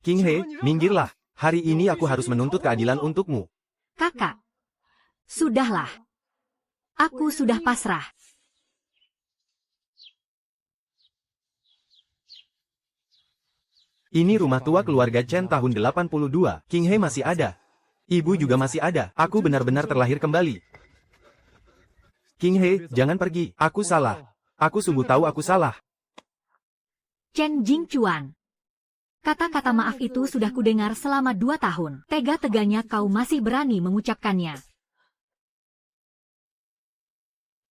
King He, minggirlah. Hari ini aku harus menuntut keadilan untukmu. Kakak. Sudahlah. Aku sudah pasrah. Ini rumah tua keluarga Chen tahun 82. King He masih ada. Ibu juga masih ada. Aku benar-benar terlahir kembali. King He, jangan pergi. Aku salah. Aku sungguh tahu aku salah. Chen Jingchuan. Kata-kata maaf itu sudah kudengar selama 2 tahun. Tega-teganya kau masih berani mengucapkannya.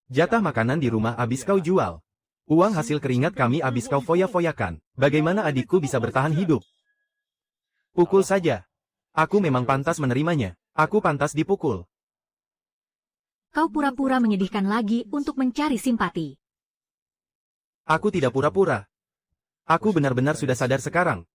Jatah makanan di rumah habis kau jual. Uang hasil keringat kami habis kau foya-foyakan. Bagaimana adikku bisa bertahan hidup? Pukul saja. Aku memang pantas menerimanya. Aku pantas dipukul. Kau pura-pura menyedihkan lagi untuk mencari simpati. Aku tidak pura-pura. Aku benar-benar sudah sadar sekarang.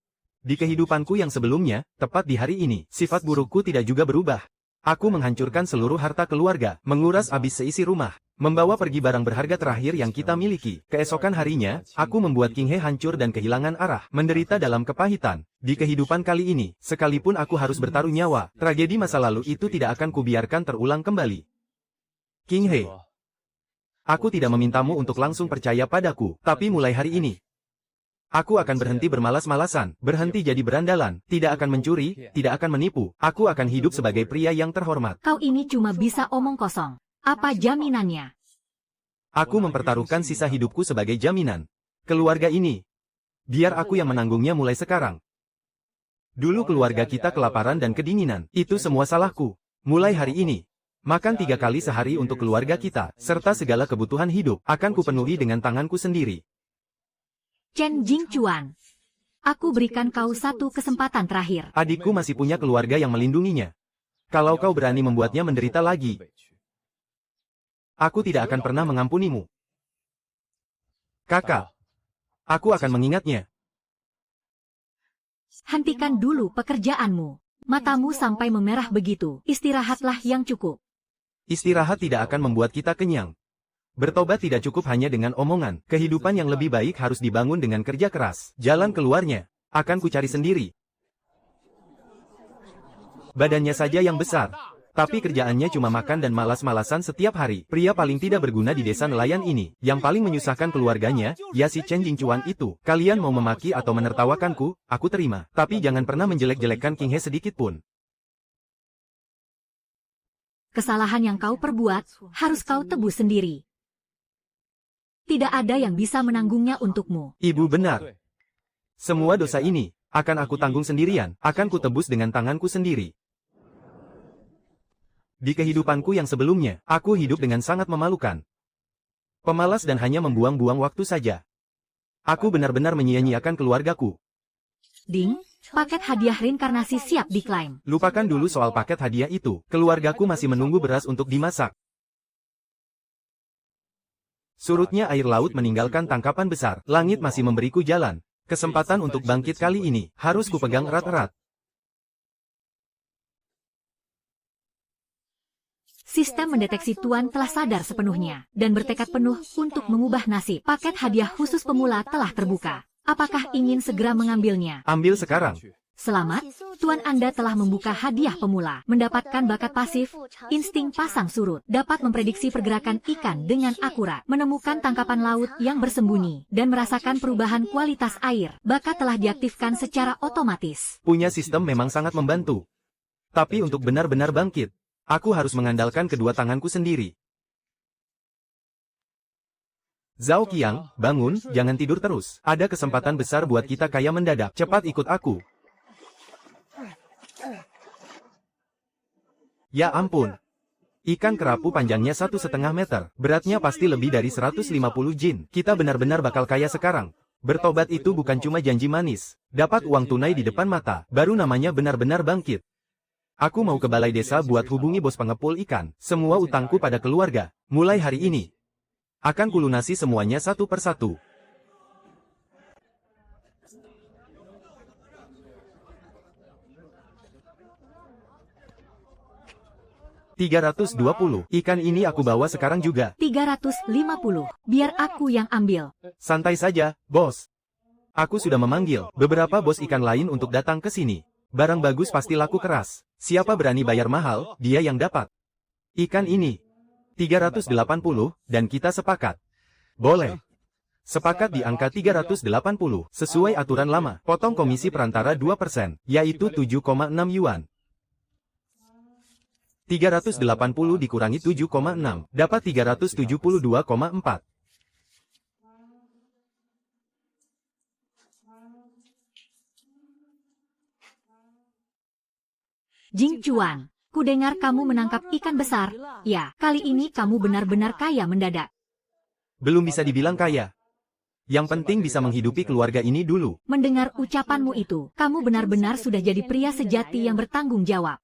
Di kehidupanku yang sebelumnya, tepat di hari ini, sifat burukku tidak juga berubah. Aku menghancurkan seluruh harta keluarga, menguras habis seisi rumah, membawa pergi barang berharga terakhir yang kita miliki. Keesokan harinya, aku membuat King He hancur dan kehilangan arah, menderita dalam kepahitan. Di kehidupan kali ini, sekalipun aku harus bertaruh nyawa, tragedi masa lalu itu tidak akan kubiarkan terulang kembali. King He, aku tidak memintamu untuk langsung percaya padaku, tapi mulai hari ini, aku akan berhenti bermalas-malasan, berhenti jadi berandalan, tidak akan mencuri, tidak akan menipu. Aku akan hidup sebagai pria yang terhormat. Kau ini cuma bisa omong kosong. Apa jaminannya? Aku mempertaruhkan sisa hidupku sebagai jaminan. Keluarga ini, biar aku yang menanggungnya mulai sekarang. Dulu keluarga kita kelaparan dan kedinginan, itu semua salahku. Mulai hari ini, makan 3 kali sehari untuk keluarga kita, serta segala kebutuhan hidup, akan kupenuhi dengan tanganku sendiri. Chen Jingchuan. Aku berikan kau satu kesempatan terakhir. Adikku masih punya keluarga yang melindunginya. Kalau kau berani membuatnya menderita lagi, aku tidak akan pernah mengampunimu. Kakak, aku akan mengingatnya. Hentikan dulu pekerjaanmu. Matamu sampai memerah begitu. Istirahatlah yang cukup. Istirahat tidak akan membuat kita kenyang. Bertobat tidak cukup hanya dengan omongan. Kehidupan yang lebih baik harus dibangun dengan kerja keras. Jalan keluarnya akan kucari sendiri. Badannya saja yang besar, tapi kerjaannya cuma makan dan malas-malasan setiap hari. Pria paling tidak berguna di desa nelayan ini, yang paling menyusahkan keluarganya, ya si Chen Jingchuan itu. Kalian mau memaki atau menertawakanku, aku terima. Tapi jangan pernah menjelek-jelekkan King He sedikit pun. Kesalahan yang kau perbuat, harus kau tebus sendiri. Tidak ada yang bisa menanggungnya untukmu. Ibu benar. Semua dosa ini akan aku tanggung sendirian, akan kutebus dengan tanganku sendiri. Di kehidupanku yang sebelumnya, aku hidup dengan sangat memalukan. Pemalas dan hanya membuang-buang waktu saja. Aku benar-benar menyia-nyiakan keluargaku. Ding, paket hadiah reinkarnasi siap diklaim. Lupakan dulu soal paket hadiah itu, keluargaku masih menunggu beras untuk dimasak. Surutnya air laut meninggalkan tangkapan besar, langit masih memberiku jalan. Kesempatan untuk bangkit kali ini, harus kupegang erat-erat. Sistem mendeteksi Tuan telah sadar sepenuhnya, dan bertekad penuh untuk mengubah nasib. Paket hadiah khusus pemula telah terbuka. Apakah ingin segera mengambilnya? Ambil sekarang. Selamat, Tuan Anda telah membuka hadiah pemula. Mendapatkan bakat pasif, insting pasang surut, dapat memprediksi pergerakan ikan dengan akurat, menemukan tangkapan laut yang bersembunyi, dan merasakan perubahan kualitas air. Bakat telah diaktifkan secara otomatis. Punya sistem memang sangat membantu. Tapi untuk benar-benar bangkit, aku harus mengandalkan kedua tanganku sendiri. Zhao Qiang, bangun, jangan tidur terus. Ada kesempatan besar buat kita kaya mendadak. Cepat ikut aku. Ya ampun. Ikan kerapu panjangnya 1,5 meter. Beratnya pasti lebih dari 150 jin. Kita benar-benar bakal kaya sekarang. Bertobat itu bukan cuma janji manis. Dapat uang tunai di depan mata. Baru namanya benar-benar bangkit. Aku mau ke balai desa buat hubungi bos pengepul ikan. Semua utangku pada keluarga. Mulai hari ini, akan kulunasi semuanya satu persatu. $320. Ikan ini aku bawa sekarang juga. 350. Biar aku yang ambil. Santai saja, bos. Aku sudah memanggil beberapa bos ikan lain untuk datang ke sini. Barang bagus pasti laku keras. Siapa berani bayar mahal, dia yang dapat. Ikan ini 380 dan kita sepakat. Boleh. Sepakat di angka 380 sesuai aturan lama. Potong komisi perantara 2%, yaitu 7,6 yuan. 380 dikurangi 7,6, dapat 372,4. Jing Chuan, kudengar kamu menangkap ikan besar. Ya, kali ini kamu benar-benar kaya mendadak. Belum bisa dibilang kaya. Yang penting bisa menghidupi keluarga ini dulu. Mendengar ucapanmu itu, kamu benar-benar sudah jadi pria sejati yang bertanggung jawab.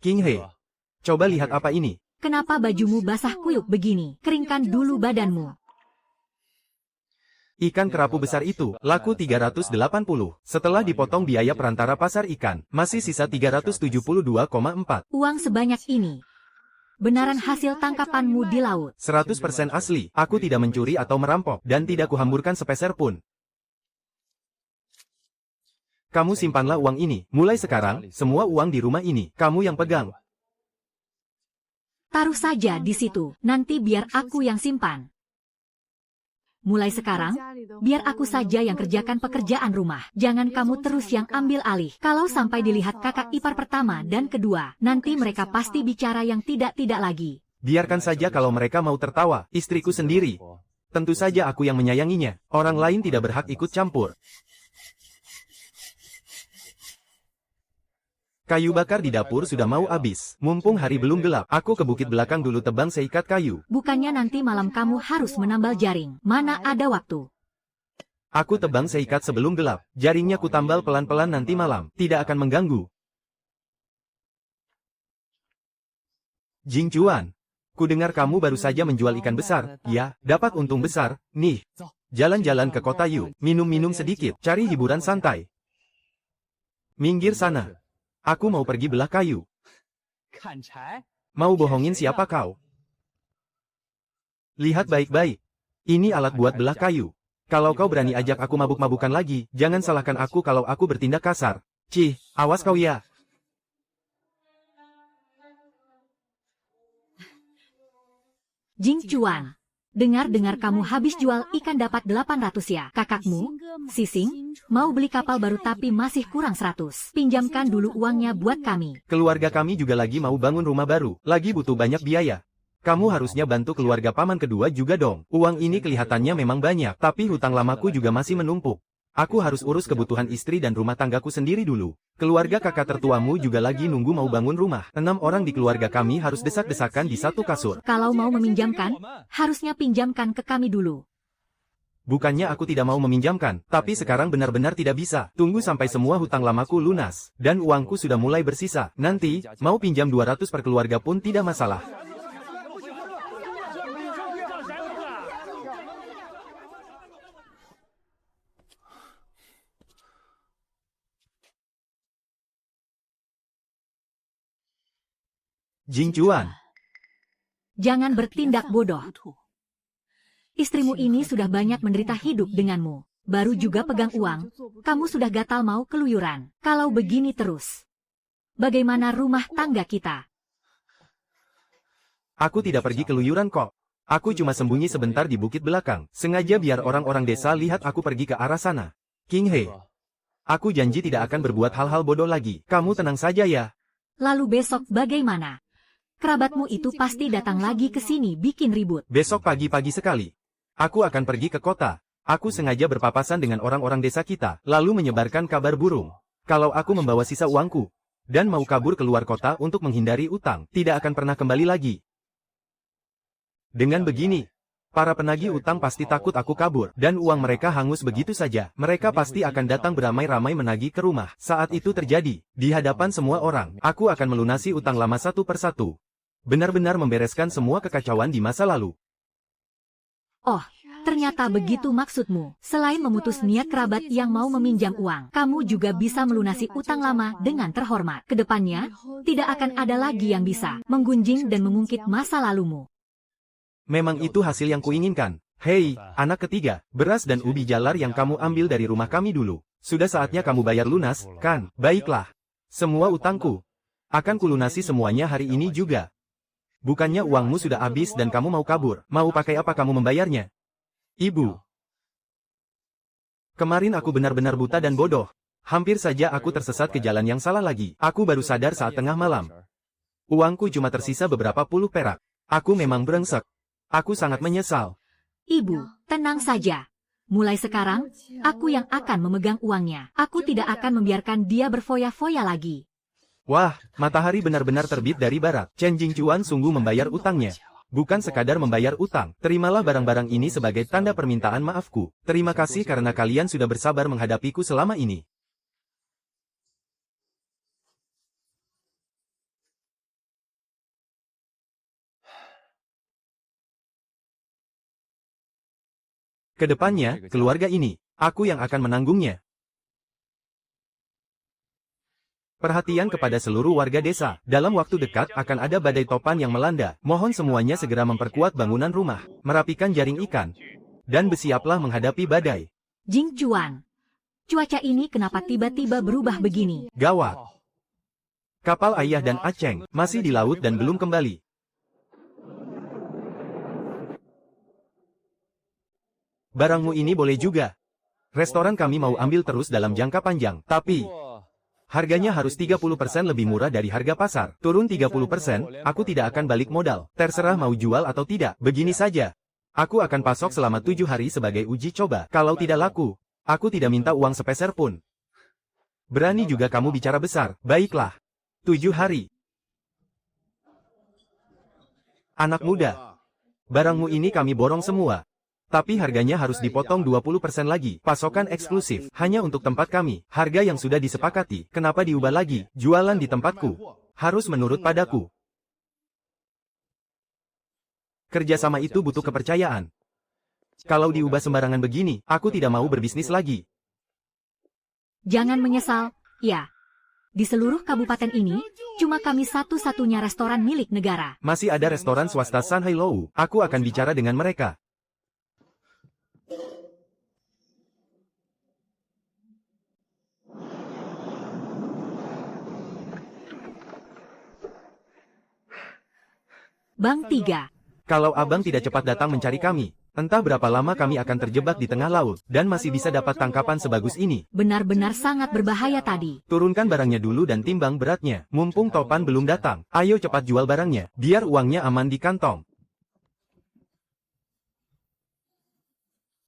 King He, coba lihat apa ini. Kenapa bajumu basah kuyup begini? Keringkan dulu badanmu. Ikan kerapu besar itu laku 380. Setelah dipotong biaya perantara pasar ikan, masih sisa 372,4. Uang sebanyak ini. Benaran hasil tangkapanmu di laut. 100% asli. Aku tidak mencuri atau merampok, dan tidak kuhamburkan sepeser pun. Kamu simpanlah uang ini. Mulai sekarang, semua uang di rumah ini, kamu yang pegang. Taruh saja di situ, nanti biar aku yang simpan. Mulai sekarang, biar aku saja yang kerjakan pekerjaan rumah. Jangan kamu terus yang ambil alih. Kalau sampai dilihat kakak ipar pertama dan kedua, nanti mereka pasti bicara yang tidak-tidak lagi. Biarkan saja kalau mereka mau tertawa, istriku sendiri. Tentu saja aku yang menyayanginya. Orang lain tidak berhak ikut campur. Kayu bakar di dapur sudah mau habis. Mumpung hari belum gelap, aku ke bukit belakang dulu tebang seikat kayu. Bukannya nanti malam kamu harus menambal jaring. Mana ada waktu. Aku tebang seikat sebelum gelap. Jaringnya ku tambal pelan-pelan nanti malam. Tidak akan mengganggu. Jing Chuan, ku dengar kamu baru saja menjual ikan besar. Ya, dapat untung besar. Nih, jalan-jalan ke kota yuk. Minum-minum sedikit. Cari hiburan santai. Minggir sana. Aku mau pergi belah kayu. Mau bohongin siapa kau? Lihat baik-baik. Ini alat buat belah kayu. Kalau kau berani ajak aku mabuk-mabukan lagi, jangan salahkan aku kalau aku bertindak kasar. Cih, awas kau ya. Jing Chuan, dengar-dengar kamu habis jual ikan dapat 800 ya. Kakakmu, Sising, mau beli kapal baru tapi masih kurang 100. Pinjamkan dulu uangnya buat kami. Keluarga kami juga lagi mau bangun rumah baru. Lagi butuh banyak biaya. Kamu harusnya bantu keluarga paman kedua juga dong. Uang ini kelihatannya memang banyak, tapi hutang lamaku juga masih menumpuk. Aku harus urus kebutuhan istri dan rumah tanggaku sendiri dulu. Keluarga kakak tertuamu juga lagi nunggu mau bangun rumah. 6 orang di keluarga kami harus desak-desakan di satu kasur. Kalau mau meminjamkan, harusnya pinjamkan ke kami dulu. Bukannya aku tidak mau meminjamkan, tapi sekarang benar-benar tidak bisa. Tunggu sampai semua hutang lamaku lunas, dan uangku sudah mulai bersisa. Nanti, mau pinjam 200 per keluarga pun tidak masalah. Jing Chuan, Jangan bertindak bodoh. Istrimu ini sudah banyak menderita hidup denganmu. Baru juga pegang uang, kamu sudah gatal mau keluyuran. Kalau begini terus, bagaimana rumah tangga kita? aku tidak pergi keluyuran kok. Aku cuma sembunyi sebentar di bukit belakang, sengaja biar orang-orang desa lihat aku pergi ke arah sana. King He, aku janji tidak akan berbuat hal-hal bodoh lagi. Kamu tenang saja ya. Lalu besok bagaimana? Kerabatmu itu pasti datang lagi ke sini bikin ribut. Besok pagi-pagi sekali, aku akan pergi ke kota. Aku sengaja berpapasan dengan orang-orang desa kita, lalu menyebarkan kabar burung. Kalau aku membawa sisa uangku, dan mau kabur keluar kota untuk menghindari utang, tidak akan pernah kembali lagi. Dengan begini, para penagih utang pasti takut aku kabur, dan uang mereka hangus begitu saja. Mereka pasti akan datang beramai-ramai menagih ke rumah. Saat itu terjadi, di hadapan semua orang, aku akan melunasi utang lama satu persatu. Benar-benar membereskan semua kekacauan di masa lalu. Oh, ternyata begitu maksudmu. Selain memutus niat kerabat yang mau meminjam uang, kamu juga bisa melunasi utang lama dengan terhormat. Kedepannya, tidak akan ada lagi yang bisa menggunjing dan mengungkit masa lalumu. Memang itu hasil yang kuinginkan. Hei, anak ketiga, beras dan ubi jalar yang kamu ambil dari rumah kami dulu. Sudah saatnya kamu bayar lunas, kan? Baiklah. Semua utangku. Akan kulunasi semuanya hari ini juga. Bukannya uangmu sudah habis dan kamu mau kabur. Mau pakai apa kamu membayarnya? Ibu. Kemarin aku benar-benar buta dan bodoh. Hampir saja aku tersesat ke jalan yang salah lagi. Aku baru sadar saat tengah malam. Uangku cuma tersisa beberapa puluh perak. Aku memang brengsek. Aku sangat menyesal. Ibu, tenang saja. Mulai sekarang, aku yang akan memegang uangnya. Aku tidak akan membiarkan dia berfoya-foya lagi. Wah, matahari benar-benar terbit dari barat. Chen Jingchuan sungguh membayar utangnya. Bukan sekadar membayar utang. Terimalah barang-barang ini sebagai tanda permintaan maafku. Terima kasih karena kalian sudah bersabar menghadapiku selama ini. Kedepannya, keluarga ini, aku yang akan menanggungnya. Perhatian kepada seluruh warga desa. Dalam waktu dekat akan ada badai topan yang melanda. Mohon semuanya segera memperkuat bangunan rumah, merapikan jaring ikan, dan bersiaplah menghadapi badai. Jingchuan, cuaca ini kenapa tiba-tiba berubah begini? Gawat. Kapal ayah dan Aceng masih di laut dan belum kembali. Barangmu ini boleh juga. Restoran kami mau ambil terus dalam jangka panjang, tapi harganya harus 30% lebih murah dari harga pasar. Turun 30%, aku tidak akan balik modal. Terserah mau jual atau tidak. Begini saja. Aku akan pasok selama 7 hari sebagai uji coba. Kalau tidak laku, aku tidak minta uang sepeser pun. Berani juga kamu bicara besar. Baiklah. 7 hari. Anak muda. Barangmu ini kami borong semua. Tapi harganya harus dipotong 20% lagi. Pasokan eksklusif, hanya untuk tempat kami. Harga yang sudah disepakati, kenapa diubah lagi? Jualan di tempatku. Harus menurut padaku. Kerjasama itu butuh kepercayaan. Kalau diubah sembarangan begini, aku tidak mau berbisnis lagi. Jangan menyesal, ya. Di seluruh kabupaten ini, cuma kami satu-satunya restoran milik negara. Masih ada restoran swasta Sanhai Lou. Aku akan bicara dengan mereka. Bang 3. Kalau abang tidak cepat datang mencari kami, entah berapa lama kami akan terjebak di tengah laut, dan masih bisa dapat tangkapan sebagus ini. Benar-benar sangat berbahaya tadi. Turunkan barangnya dulu dan timbang beratnya. Mumpung topan belum datang, ayo cepat jual barangnya, biar uangnya aman di kantong.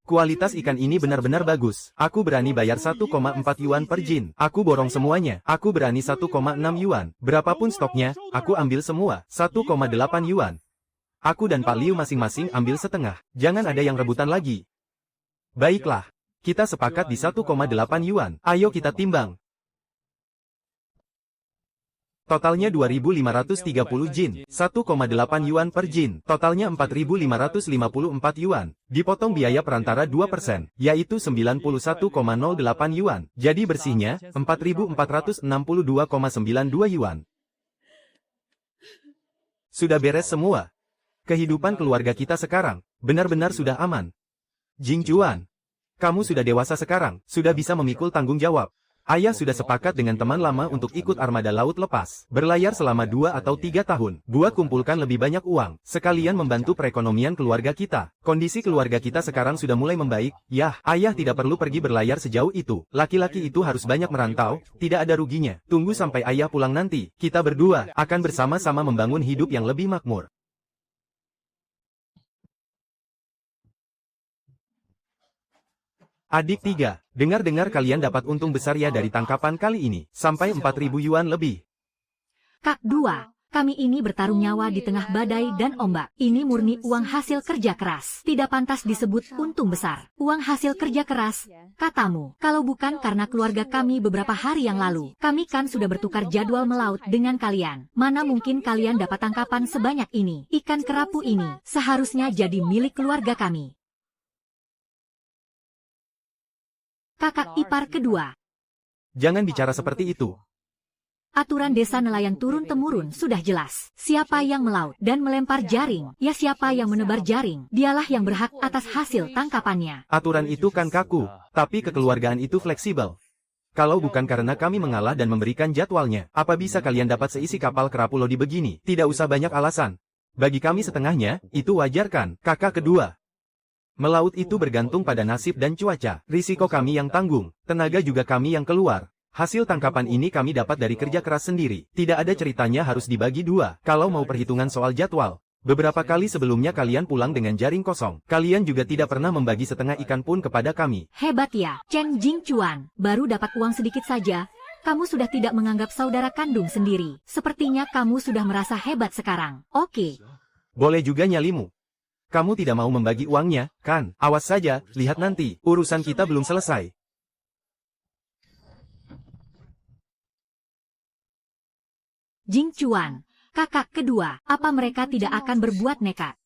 Kualitas ikan ini benar-benar bagus. Aku berani bayar 1,4 yuan per jin. Aku borong semuanya. Aku berani 1,6 yuan. Berapapun stoknya, aku ambil semua. 1,8 yuan. Aku dan Pak Liu masing-masing ambil setengah. Jangan ada yang rebutan lagi. Baiklah. Kita sepakat di 1,8 yuan. Ayo kita timbang. Totalnya 2.530 jin, 1,8 yuan per jin, totalnya 4.554 yuan, dipotong biaya perantara 2%, yaitu 91,08 yuan, jadi bersihnya, 4.462,92 yuan. Sudah beres semua. Kehidupan keluarga kita sekarang, benar-benar sudah aman. Jingchuan, kamu sudah dewasa sekarang, sudah bisa memikul tanggung jawab. Ayah sudah sepakat dengan teman lama untuk ikut armada laut lepas, berlayar selama 2 atau 3 tahun, buat kumpulkan lebih banyak uang, sekalian membantu perekonomian keluarga kita. Kondisi keluarga kita sekarang sudah mulai membaik, yah, ayah tidak perlu pergi berlayar sejauh itu. Laki-laki itu harus banyak merantau, tidak ada ruginya. Tunggu sampai ayah pulang nanti, kita berdua akan bersama-sama membangun hidup yang lebih makmur. Adik 3, dengar-dengar kalian dapat untung besar ya dari tangkapan kali ini, sampai 4.000 yuan lebih. Kak 2, kami ini bertarung nyawa di tengah badai dan ombak. Ini murni uang hasil kerja keras. Tidak pantas disebut untung besar. Uang hasil kerja keras, katamu. Kalau bukan karena keluarga kami beberapa hari yang lalu, kami kan sudah bertukar jadwal melaut dengan kalian. Mana mungkin kalian dapat tangkapan sebanyak ini? Ikan kerapu ini seharusnya jadi milik keluarga kami. Kakak ipar kedua. Jangan bicara seperti itu. Aturan desa nelayan turun-temurun sudah jelas. Siapa yang melaut dan melempar jaring, ya siapa yang menebar jaring, dialah yang berhak atas hasil tangkapannya. Aturan itu kan kaku, tapi kekeluargaan itu fleksibel. Kalau bukan karena kami mengalah dan memberikan jadwalnya, apa bisa kalian dapat seisi kapal kerapu lodi begini? Tidak usah banyak alasan. Bagi kami setengahnya, itu wajar kan, kakak kedua. Melaut itu bergantung pada nasib dan cuaca. Risiko kami yang tanggung, tenaga juga kami yang keluar. Hasil tangkapan ini kami dapat dari kerja keras sendiri. Tidak ada ceritanya harus dibagi dua. Kalau mau perhitungan soal jadwal, beberapa kali sebelumnya kalian pulang dengan jaring kosong. Kalian juga tidak pernah membagi setengah ikan pun kepada kami. Hebat ya, Chen Jingchuan. Baru dapat uang sedikit saja, kamu sudah tidak menganggap saudara kandung sendiri. Sepertinya kamu sudah merasa hebat sekarang. Oke. Boleh juga nyalimu. Kamu tidak mau membagi uangnya, kan? Awas saja, lihat nanti. Urusan kita belum selesai. Jingchuan, kakak kedua, apa mereka tidak akan berbuat nekat?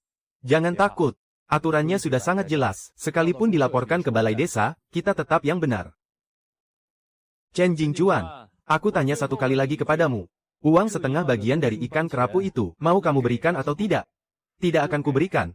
Jangan takut. Aturannya sudah sangat jelas. Sekalipun dilaporkan ke balai desa, kita tetap yang benar. Chen Jingchuan, aku tanya satu kali lagi kepadamu. Uang setengah bagian dari ikan kerapu itu, mau kamu berikan atau tidak? Tidak akan kuberikan.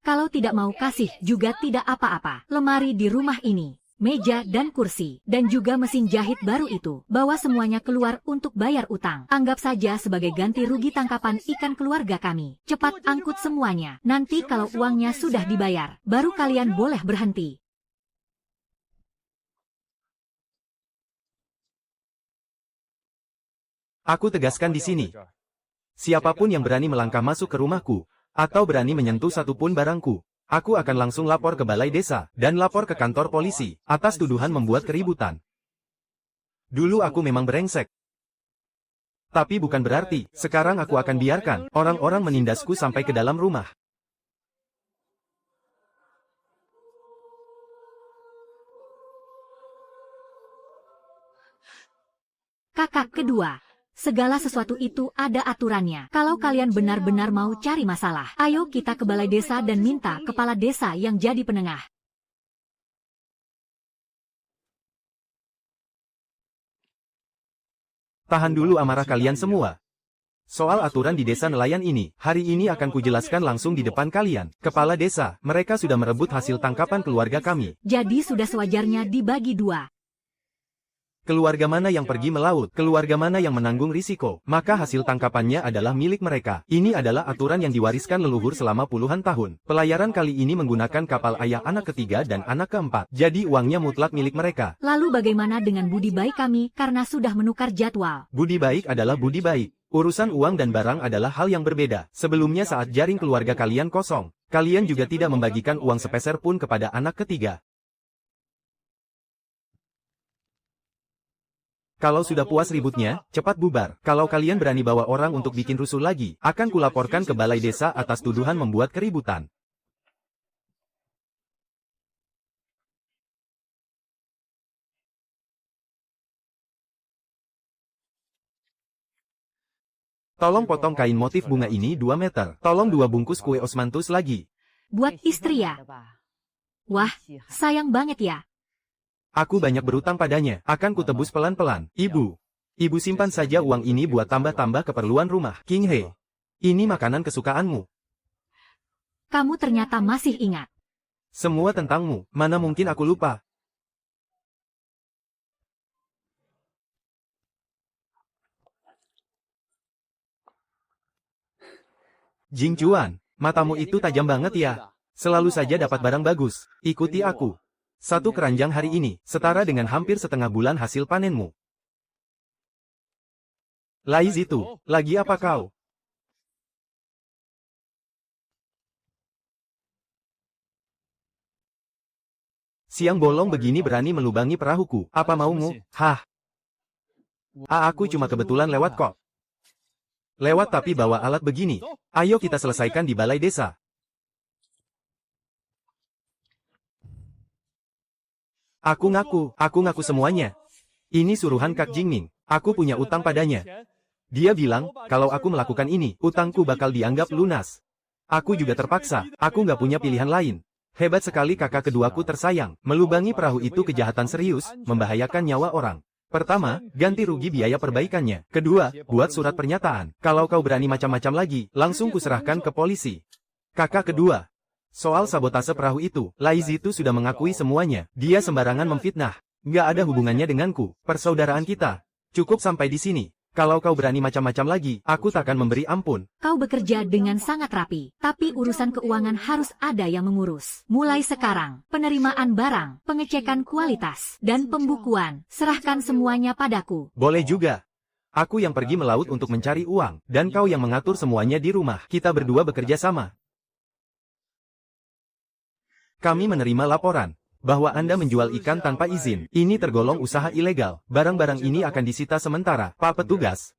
Kalau tidak mau kasih, juga tidak apa-apa. Lemari di rumah ini, meja dan kursi, dan juga mesin jahit baru itu, bawa semuanya keluar untuk bayar utang. Anggap saja sebagai ganti rugi tangkapan ikan keluarga kami. Cepat angkut semuanya. Nanti kalau uangnya sudah dibayar, baru kalian boleh berhenti. Aku tegaskan di sini. Siapapun yang berani melangkah masuk ke rumahku, atau berani menyentuh satupun barangku, aku akan langsung lapor ke balai desa, dan lapor ke kantor polisi, atas tuduhan membuat keributan. Dulu aku memang brengsek. Tapi bukan berarti, sekarang aku akan biarkan orang-orang menindasku sampai ke dalam rumah. Kakak kedua. Segala sesuatu itu ada aturannya. Kalau kalian benar-benar mau cari masalah, ayo kita ke balai desa dan minta kepala desa yang jadi penengah. Tahan dulu amarah kalian semua. Soal aturan di desa nelayan ini, hari ini akan kujelaskan langsung di depan kalian. Kepala desa, mereka sudah merebut hasil tangkapan keluarga kami. Jadi sudah sewajarnya dibagi dua. Keluarga mana yang pergi melaut, keluarga mana yang menanggung risiko, maka hasil tangkapannya adalah milik mereka. Ini adalah aturan yang diwariskan leluhur selama puluhan tahun. Pelayaran kali ini menggunakan kapal ayah anak ketiga dan anak keempat. Jadi uangnya mutlak milik mereka. Lalu bagaimana dengan budi baik kami karena sudah menukar jadwal? Budi baik adalah budi baik. Urusan uang dan barang adalah hal yang berbeda. Sebelumnya saat jaring keluarga kalian kosong, kalian juga tidak membagikan uang sepeser pun kepada anak ketiga. Kalau sudah puas ributnya, cepat bubar. Kalau kalian berani bawa orang untuk bikin rusuh lagi, akan kulaporkan ke balai desa atas tuduhan membuat keributan. Tolong potong kain motif bunga ini 2 meter. Tolong 2 bungkus kue osmanthus lagi. Buat istri ya? Wah, sayang banget ya. Aku banyak berutang padanya, akan kutebus pelan-pelan. Ibu simpan saja uang ini buat tambah-tambah keperluan rumah. King He, ini makanan kesukaanmu. Kamu ternyata masih ingat. Semua tentangmu, mana mungkin aku lupa. Jingchuan, matamu itu tajam banget ya. Selalu saja dapat barang bagus. Ikuti aku. 1 keranjang hari ini, setara dengan hampir setengah bulan hasil panenmu. Lais itu, lagi apa kau? Siang bolong begini berani melubangi perahuku, apa maumu? Hah? Aku cuma kebetulan lewat kok. Lewat tapi bawa alat begini. Ayo kita selesaikan di balai desa. Aku ngaku semuanya. Ini suruhan Kak Jingming. Aku punya utang padanya. Dia bilang, kalau aku melakukan ini, utangku bakal dianggap lunas. Aku juga terpaksa, aku nggak punya pilihan lain. Hebat sekali kakak keduaku tersayang. Melubangi perahu itu kejahatan serius, membahayakan nyawa orang. Pertama, ganti rugi biaya perbaikannya. Kedua, buat surat pernyataan. Kalau kau berani macam-macam lagi, langsung kuserahkan ke polisi. Kakak kedua. Soal sabotase perahu itu, Lai Zitu sudah mengakui semuanya. Dia sembarangan memfitnah. Nggak ada hubungannya denganku, persaudaraan kita. Cukup sampai di sini. Kalau kau berani macam-macam lagi, aku takkan memberi ampun. Kau bekerja dengan sangat rapi, tapi urusan keuangan harus ada yang mengurus. Mulai sekarang, penerimaan barang, pengecekan kualitas, dan pembukuan, serahkan semuanya padaku. Boleh juga. Aku yang pergi melaut untuk mencari uang, dan kau yang mengatur semuanya di rumah. Kita berdua bekerja sama. Kami menerima laporan bahwa Anda menjual ikan tanpa izin. Ini tergolong usaha ilegal. Barang-barang ini akan disita sementara, Pak Petugas.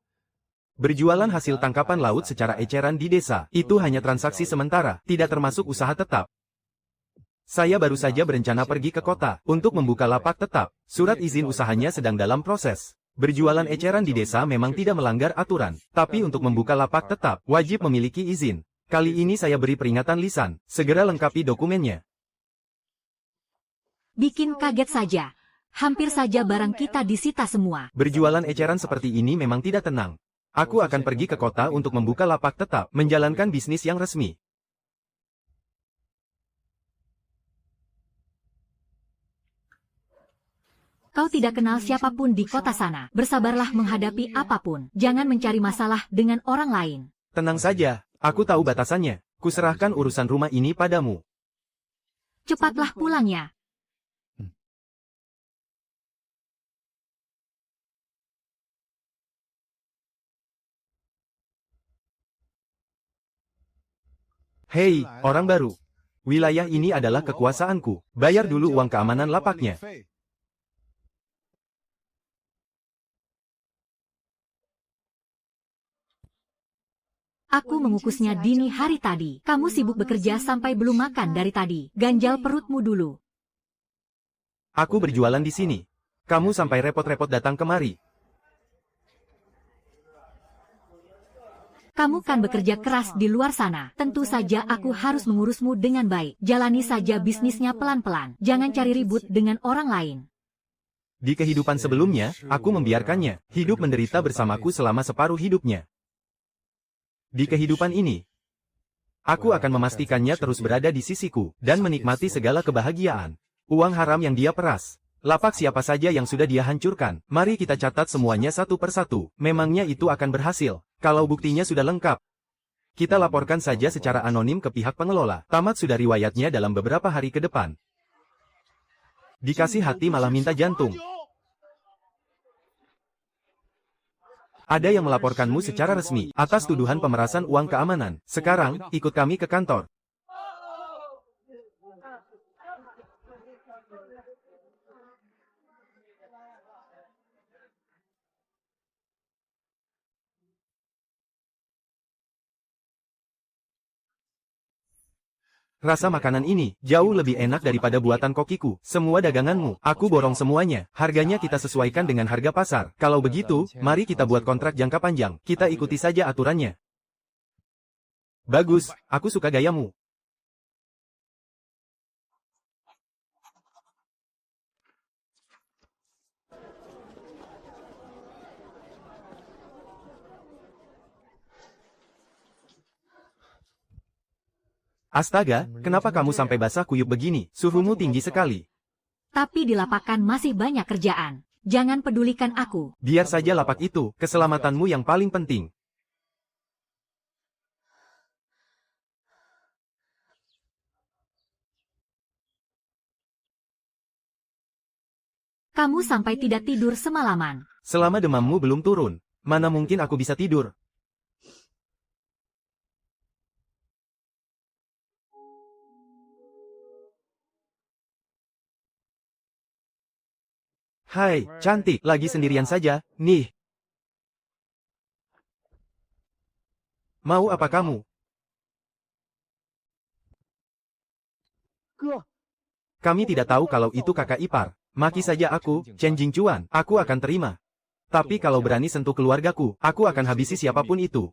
Berjualan hasil tangkapan laut secara eceran di desa, itu hanya transaksi sementara, tidak termasuk usaha tetap. Saya baru saja berencana pergi ke kota untuk membuka lapak tetap. Surat izin usahanya sedang dalam proses. Berjualan eceran di desa memang tidak melanggar aturan, tapi untuk membuka lapak tetap, wajib memiliki izin. Kali ini saya beri peringatan lisan, segera lengkapi dokumennya. Bikin kaget saja. Hampir saja barang kita disita semua. Berjualan eceran seperti ini memang tidak tenang. Aku akan pergi ke kota untuk membuka lapak tetap, menjalankan bisnis yang resmi. Kau tidak kenal siapapun di kota sana. Bersabarlah menghadapi apapun. Jangan mencari masalah dengan orang lain. Tenang saja, aku tahu batasannya. Kuserahkan urusan rumah ini padamu. Cepatlah pulangnya. Hei, orang baru. Wilayah ini adalah kekuasaanku. Bayar dulu uang keamanan lapaknya. Aku mengukusnya dini hari tadi. Kamu sibuk bekerja sampai belum makan dari tadi. Ganjal perutmu dulu. Aku berjualan di sini. Kamu sampai repot-repot datang kemari. Kamu kan bekerja keras di luar sana. Tentu saja aku harus mengurusmu dengan baik. Jalani saja bisnisnya pelan-pelan. Jangan cari ribut dengan orang lain. Di kehidupan sebelumnya, aku membiarkannya hidup menderita bersamaku selama separuh hidupnya. Di kehidupan ini, aku akan memastikannya terus berada di sisiku dan menikmati segala kebahagiaan. Uang haram yang dia peras. Lapak siapa saja yang sudah dia hancurkan. Mari kita catat semuanya satu persatu. Memangnya itu akan berhasil. Kalau buktinya sudah lengkap, kita laporkan saja secara anonim ke pihak pengelola. Tamat sudah riwayatnya dalam beberapa hari ke depan. Dikasih hati malah minta jantung. Ada yang melaporkanmu secara resmi atas tuduhan pemerasan uang keamanan. Sekarang, ikut kami ke kantor. Rasa makanan ini jauh lebih enak daripada buatan kokiku. Semua daganganmu, aku borong semuanya. Harganya kita sesuaikan dengan harga pasar. Kalau begitu, mari kita buat kontrak jangka panjang. Kita ikuti saja aturannya. Bagus, aku suka gayamu. Astaga, kenapa kamu sampai basah kuyup begini? Suhumu tinggi sekali. Tapi di lapakan masih banyak kerjaan. Jangan pedulikan aku. Biar saja lapak itu, keselamatanmu yang paling penting. Kamu sampai tidak tidur semalaman. Selama demammu belum turun, mana mungkin aku bisa tidur? Hai, cantik, lagi sendirian saja, nih. Mau apa kamu? Kami tidak tahu kalau itu kakak ipar. Maki saja aku, Chen Jingchuan, aku akan terima. Tapi kalau berani sentuh keluargaku, aku akan habisi siapapun itu.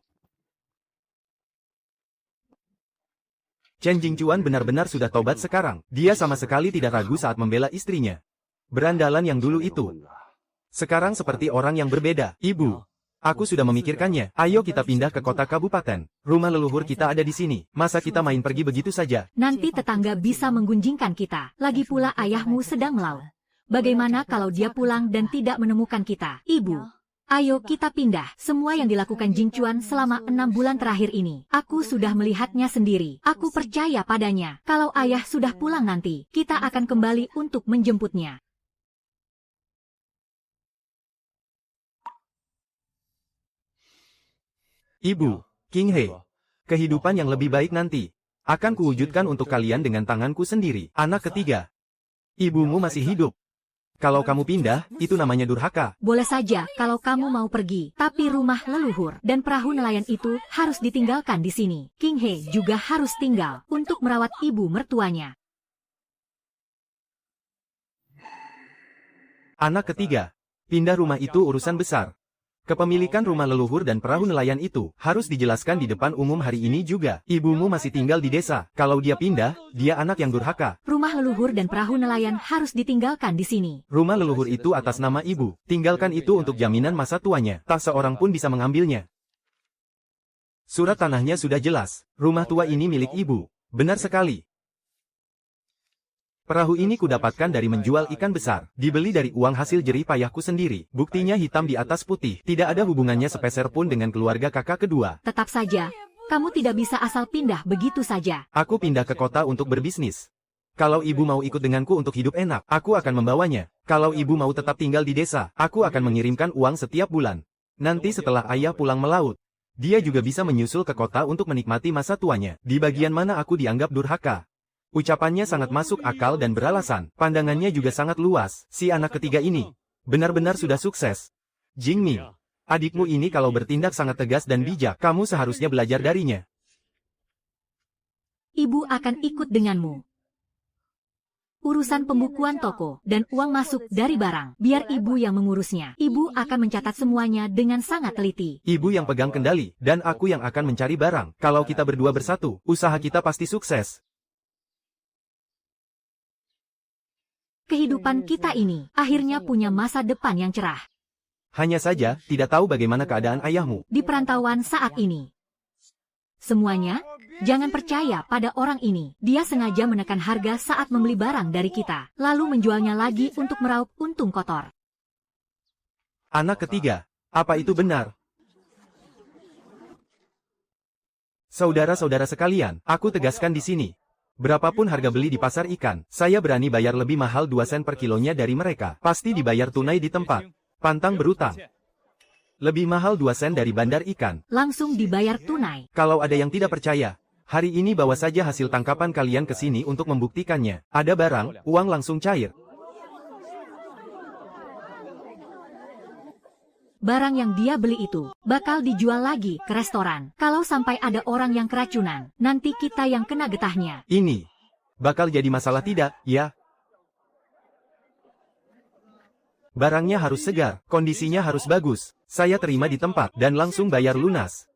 Chen Jingchuan benar-benar sudah tobat sekarang. Dia sama sekali tidak ragu saat membela istrinya. Berandalan yang dulu itu. Sekarang seperti orang yang berbeda. Ibu, aku sudah memikirkannya. Ayo kita pindah ke kota kabupaten. Rumah leluhur kita ada di sini. Masa kita main pergi begitu saja? Nanti tetangga bisa menggunjingkan kita. Lagi pula ayahmu sedang melaut. Bagaimana kalau dia pulang dan tidak menemukan kita? Ibu, ayo kita pindah. Semua yang dilakukan Jing Chuan selama 6 bulan terakhir ini, aku sudah melihatnya sendiri. Aku percaya padanya. Kalau ayah sudah pulang nanti, kita akan kembali untuk menjemputnya. Ibu, King He, kehidupan yang lebih baik nanti akan kuwujudkan untuk kalian dengan tanganku sendiri. Anak ketiga, ibumu masih hidup. Kalau kamu pindah, itu namanya durhaka. Boleh saja kalau kamu mau pergi, tapi rumah leluhur dan perahu nelayan itu harus ditinggalkan di sini. King He juga harus tinggal untuk merawat ibu mertuanya. Anak ketiga, pindah rumah itu urusan besar. Kepemilikan rumah leluhur dan perahu nelayan itu harus dijelaskan di depan umum hari ini juga. Ibumu masih tinggal di desa. Kalau dia pindah, dia anak yang durhaka. Rumah leluhur dan perahu nelayan harus ditinggalkan di sini. Rumah leluhur itu atas nama ibu. Tinggalkan itu untuk jaminan masa tuanya. Tak seorang pun bisa mengambilnya. Surat tanahnya sudah jelas. Rumah tua ini milik ibu. Benar sekali. Perahu ini kudapatkan dari menjual ikan besar. Dibeli dari uang hasil jerih payahku sendiri. Buktinya hitam di atas putih. Tidak ada hubungannya sepeser pun dengan keluarga kakak kedua. Tetap saja, kamu tidak bisa asal pindah begitu saja. Aku pindah ke kota untuk berbisnis. Kalau ibu mau ikut denganku untuk hidup enak, aku akan membawanya. Kalau ibu mau tetap tinggal di desa, aku akan mengirimkan uang setiap bulan. Nanti setelah ayah pulang melaut, dia juga bisa menyusul ke kota untuk menikmati masa tuanya. Di bagian mana aku dianggap durhaka? Ucapannya sangat masuk akal dan beralasan. Pandangannya juga sangat luas. Si anak ketiga ini benar-benar sudah sukses. Jingming, adikmu ini kalau bertindak sangat tegas dan bijak. Kamu seharusnya belajar darinya. Ibu akan ikut denganmu. Urusan pembukuan toko dan uang masuk dari barang, biar ibu yang mengurusnya. Ibu akan mencatat semuanya dengan sangat teliti. Ibu yang pegang kendali, dan aku yang akan mencari barang. Kalau kita berdua bersatu, usaha kita pasti sukses. Kehidupan kita ini akhirnya punya masa depan yang cerah. Hanya saja, tidak tahu bagaimana keadaan ayahmu. Di perantauan saat ini. Semuanya, jangan percaya pada orang ini. Dia sengaja menekan harga saat membeli barang dari kita, lalu menjualnya lagi untuk meraup untung kotor. Anak ketiga, apa itu benar? Saudara-saudara sekalian, aku tegaskan di sini. Berapapun harga beli di pasar ikan, saya berani bayar lebih mahal 2 sen per kilonya dari mereka. Pasti dibayar tunai di tempat. Pantang berutang. Lebih mahal 2 sen dari bandar ikan. Langsung dibayar tunai. Kalau ada yang tidak percaya, hari ini bawa saja hasil tangkapan kalian ke sini untuk membuktikannya. Ada barang, uang langsung cair. Barang yang dia beli itu bakal dijual lagi ke restoran. Kalau sampai ada orang yang keracunan, nanti kita yang kena getahnya. Ini bakal jadi masalah tidak, ya? Barangnya harus segar, kondisinya harus bagus. Saya terima di tempat dan langsung bayar lunas.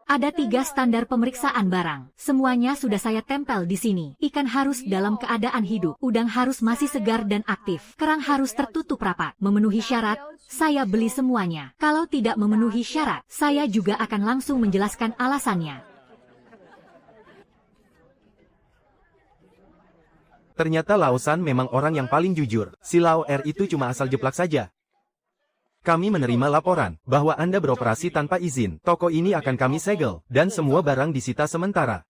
Ada 3 standar pemeriksaan barang. Semuanya sudah saya tempel di sini. Ikan harus dalam keadaan hidup. Udang harus masih segar dan aktif. Kerang harus tertutup rapat. Memenuhi syarat, saya beli semuanya. Kalau tidak memenuhi syarat, saya juga akan langsung menjelaskan alasannya. Ternyata Lao San memang orang yang paling jujur. Si Lao Er itu cuma asal jeplak saja. Kami menerima laporan bahwa Anda beroperasi tanpa izin. Toko ini akan kami segel, dan semua barang disita sementara.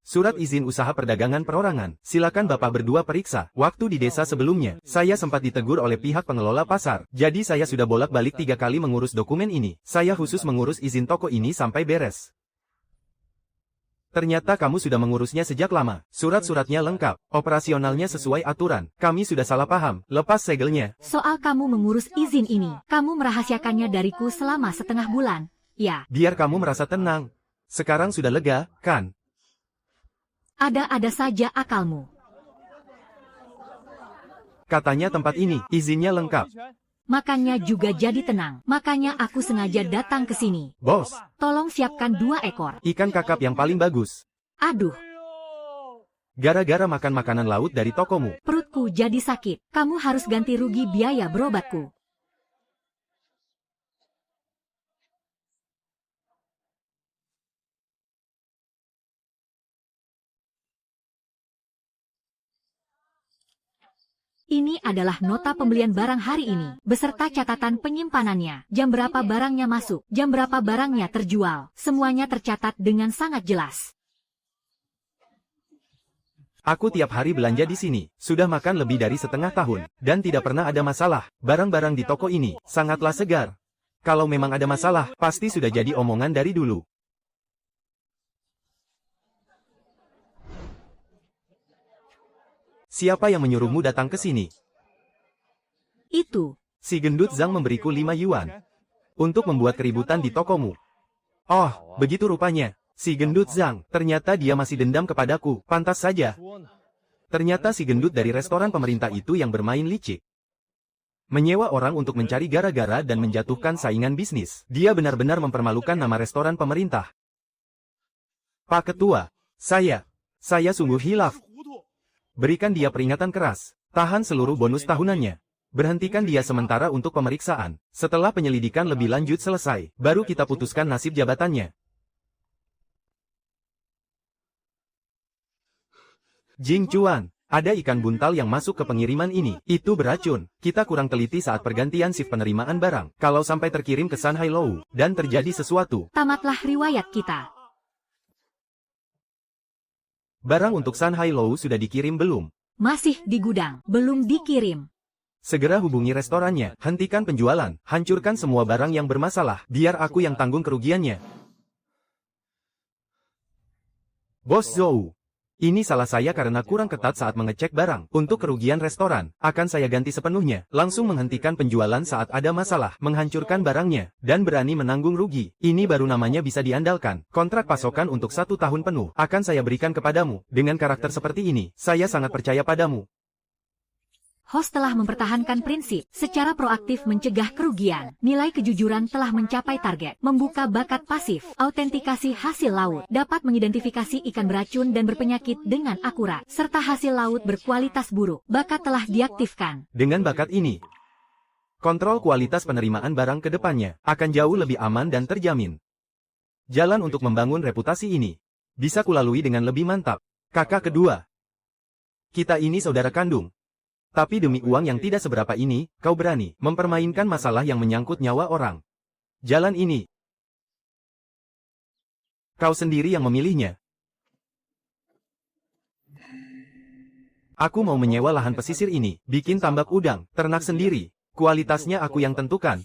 Surat izin usaha perdagangan perorangan. Silakan Bapak berdua periksa. Waktu di desa sebelumnya, saya sempat ditegur oleh pihak pengelola pasar. Jadi saya sudah bolak-balik 3 kali mengurus dokumen ini. Saya khusus mengurus izin toko ini sampai beres. Ternyata kamu sudah mengurusnya sejak lama. Surat-suratnya lengkap. Operasionalnya sesuai aturan. Kami sudah salah paham. Lepas segelnya. Soal kamu mengurus izin ini, kamu merahasiakannya dariku selama setengah bulan. Ya. Biar kamu merasa tenang. Sekarang sudah lega, kan? Ada-ada saja akalmu. Katanya tempat ini, izinnya lengkap. Makanya juga jadi tenang. Makanya aku sengaja datang ke sini. Bos, Tolong siapkan 2 ekor. ikan kakap yang paling bagus. Aduh, Gara-gara makan makanan laut dari tokomu. perutku jadi sakit. Kamu harus ganti rugi biaya berobatku. Ini adalah nota pembelian barang hari ini, beserta catatan penyimpanannya. Jam berapa barangnya masuk, jam berapa barangnya terjual. Semuanya tercatat dengan sangat jelas. Aku tiap hari belanja di sini, sudah makan lebih dari setengah tahun, dan tidak pernah ada masalah. Barang-barang di toko ini sangatlah segar. Kalau memang ada masalah, pasti sudah jadi omongan dari dulu. Siapa yang menyuruhmu datang ke sini? Itu. Si gendut Zhang memberiku 5 yuan untuk membuat keributan di tokomu. Oh, begitu rupanya. Si gendut Zhang, ternyata dia masih dendam kepadaku. Pantas saja. Ternyata si gendut dari restoran pemerintah itu yang bermain licik. Menyewa orang untuk mencari gara-gara dan menjatuhkan saingan bisnis. Dia benar-benar mempermalukan nama restoran pemerintah. Pak Ketua, saya sungguh hilaf. Berikan dia peringatan keras. Tahan seluruh bonus tahunannya. Berhentikan dia sementara untuk pemeriksaan. Setelah penyelidikan lebih lanjut selesai, baru kita putuskan nasib jabatannya. Jing Chuan, ada ikan buntal yang masuk ke pengiriman ini. Itu beracun. Kita kurang teliti saat pergantian shift penerimaan barang. Kalau sampai terkirim ke Shanghai Lou, dan terjadi sesuatu. Tamatlah riwayat kita. Barang untuk Shanghai Lou sudah dikirim belum? Masih di gudang, belum dikirim. Segera hubungi restorannya, hentikan penjualan, hancurkan semua barang yang bermasalah, biar aku yang tanggung kerugiannya. Bos Zhou, ini salah saya karena kurang ketat saat mengecek barang. Untuk kerugian restoran, akan saya ganti sepenuhnya. Langsung menghentikan penjualan saat ada masalah, menghancurkan barangnya, dan berani menanggung rugi. Ini baru namanya bisa diandalkan. Kontrak pasokan untuk 1 tahun penuh, akan saya berikan kepadamu. Dengan karakter seperti ini, saya sangat percaya padamu. Host telah mempertahankan prinsip, secara proaktif mencegah kerugian. Nilai kejujuran telah mencapai target. Membuka bakat pasif, autentikasi hasil laut. Dapat mengidentifikasi ikan beracun dan berpenyakit dengan akurat. Serta hasil laut berkualitas buruk. Bakat telah diaktifkan. Dengan bakat ini, kontrol kualitas penerimaan barang ke depannya akan jauh lebih aman dan terjamin. Jalan untuk membangun reputasi ini bisa kulalui dengan lebih mantap. Kakak kedua, kita ini saudara kandung. Tapi demi uang yang tidak seberapa ini, kau berani mempermainkan masalah yang menyangkut nyawa orang. Jalan ini, kau sendiri yang memilihnya. Aku mau menyewa lahan pesisir ini, bikin tambak udang, ternak sendiri. Kualitasnya aku yang tentukan.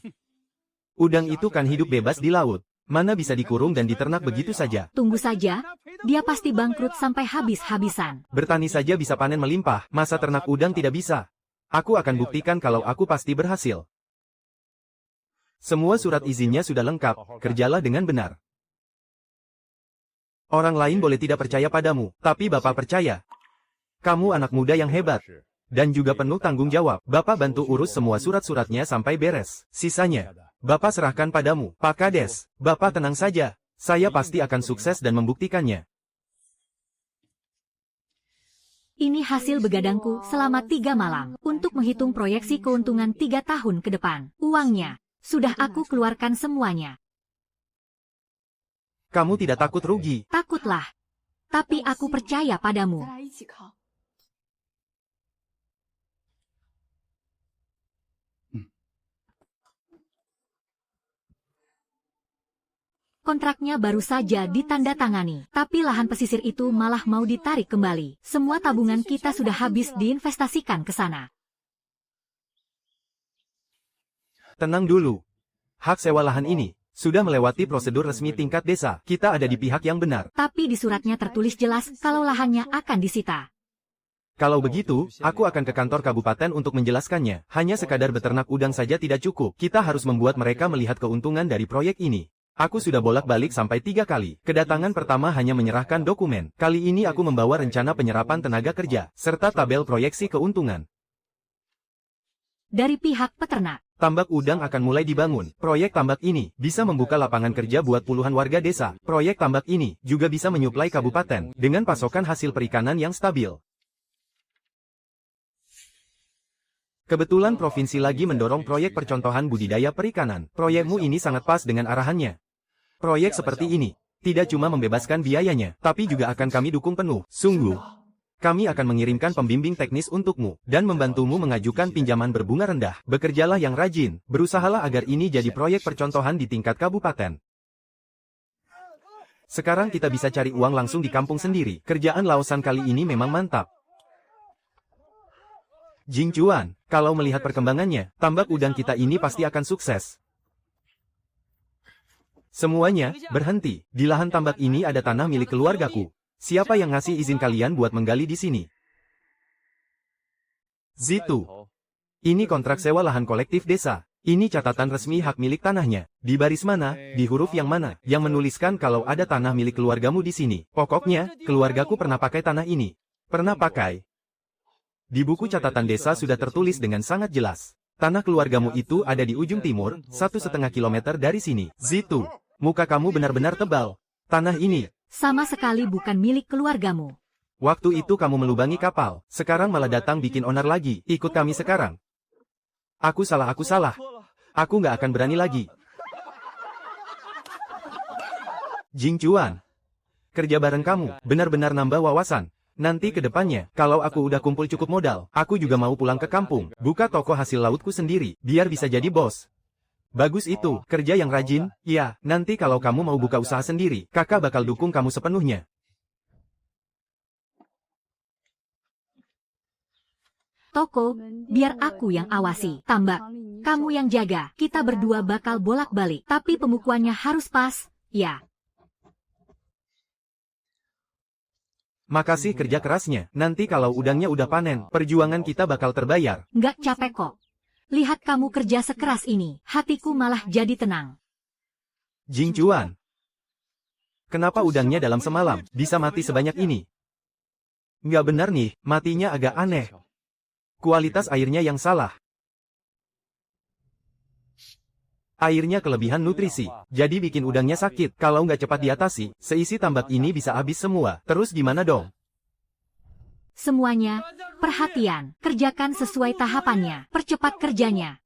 Udang itu kan hidup bebas di laut. Mana bisa dikurung dan diternak begitu saja. Tunggu saja, dia pasti bangkrut sampai habis-habisan. Bertani saja bisa panen melimpah, masa ternak udang tidak bisa? Aku akan buktikan kalau aku pasti berhasil. Semua surat izinnya sudah lengkap, kerjalah dengan benar. Orang lain boleh tidak percaya padamu, tapi Bapak percaya. Kamu anak muda yang hebat. Dan juga penuh tanggung jawab. Bapak bantu urus semua surat-suratnya sampai beres. Sisanya, Bapak serahkan padamu. Pak Kades, Bapak tenang saja. Saya pasti akan sukses dan membuktikannya. Ini hasil begadangku selama 3 malam. Untuk menghitung proyeksi keuntungan 3 tahun ke depan. Uangnya, sudah aku keluarkan semuanya. Kamu tidak takut rugi? Takutlah. Tapi aku percaya padamu. Kontraknya baru saja ditandatangani, tapi lahan pesisir itu malah mau ditarik kembali. Semua tabungan kita sudah habis diinvestasikan ke sana. Tenang dulu. Hak sewa lahan ini sudah melewati prosedur resmi tingkat desa. Kita ada di pihak yang benar. Tapi di suratnya tertulis jelas kalau lahannya akan disita. Kalau begitu, aku akan ke kantor kabupaten untuk menjelaskannya. Hanya sekadar beternak udang saja tidak cukup. Kita harus membuat mereka melihat keuntungan dari proyek ini. Aku sudah bolak-balik sampai 3 kali. Kedatangan pertama hanya menyerahkan dokumen. Kali ini aku membawa rencana penyerapan tenaga kerja, serta tabel proyeksi keuntungan. Dari pihak peternak. Tambak udang akan mulai dibangun. Proyek tambak ini bisa membuka lapangan kerja buat puluhan warga desa. Proyek tambak ini juga bisa menyuplai kabupaten dengan pasokan hasil perikanan yang stabil. Kebetulan provinsi lagi mendorong proyek percontohan budidaya perikanan. Proyekmu ini sangat pas dengan arahannya. Proyek seperti ini tidak cuma membebaskan biayanya, tapi juga akan kami dukung penuh. Sungguh, kami akan mengirimkan pembimbing teknis untukmu dan membantumu mengajukan pinjaman berbunga rendah. Bekerjalah yang rajin, berusahalah agar ini jadi proyek percontohan di tingkat kabupaten. Sekarang kita bisa cari uang langsung di kampung sendiri. Kerjaan Laosan kali ini memang mantap. Jing Chuan, kalau melihat perkembangannya, tambak udang kita ini pasti akan sukses. Semuanya berhenti. Di lahan tambak ini ada tanah milik keluargaku. Siapa yang ngasih izin kalian buat menggali di sini? Zitu. Ini kontrak sewa lahan kolektif desa. Ini catatan resmi hak milik tanahnya. Di baris mana, di huruf yang mana, yang menuliskan kalau ada tanah milik keluargamu di sini. Pokoknya, keluargaku pernah pakai tanah ini. Pernah pakai. Di buku catatan desa sudah tertulis dengan sangat jelas. Tanah keluargamu itu ada di ujung timur, 1,5 kilometer dari sini. Zitu. Muka kamu benar-benar tebal. Tanah ini Sama sekali bukan milik keluargamu. waktu itu kamu melubangi kapal. Sekarang malah datang bikin onar lagi. Ikut kami sekarang. Aku salah. Aku nggak akan berani lagi. Jing Chuan. Kerja bareng kamu benar-benar nambah wawasan. Nanti ke depannya, kalau aku udah kumpul cukup modal, aku juga mau pulang ke kampung. Buka toko hasil lautku sendiri, biar bisa jadi bos. Bagus itu, kerja yang rajin. Ya, nanti kalau kamu mau buka usaha sendiri, kakak bakal dukung kamu sepenuhnya. Toko, biar aku yang awasi. Tambak, kamu yang jaga. Kita berdua bakal bolak-balik. Tapi pemukuannya harus pas, ya. Makasih kerja kerasnya. Nanti kalau udangnya udah panen, perjuangan kita bakal terbayar. Nggak capek kok. Lihat kamu kerja sekeras ini, hatiku malah jadi tenang. Jing Chuan. Kenapa udangnya dalam semalam bisa mati sebanyak ini? Nggak benar nih, matinya agak aneh. Kualitas airnya yang salah. Airnya kelebihan nutrisi, jadi bikin udangnya sakit. Kalau nggak cepat diatasi, seisi tambak ini bisa habis semua. Terus gimana dong? Semuanya, perhatian, kerjakan sesuai tahapannya, percepat kerjanya.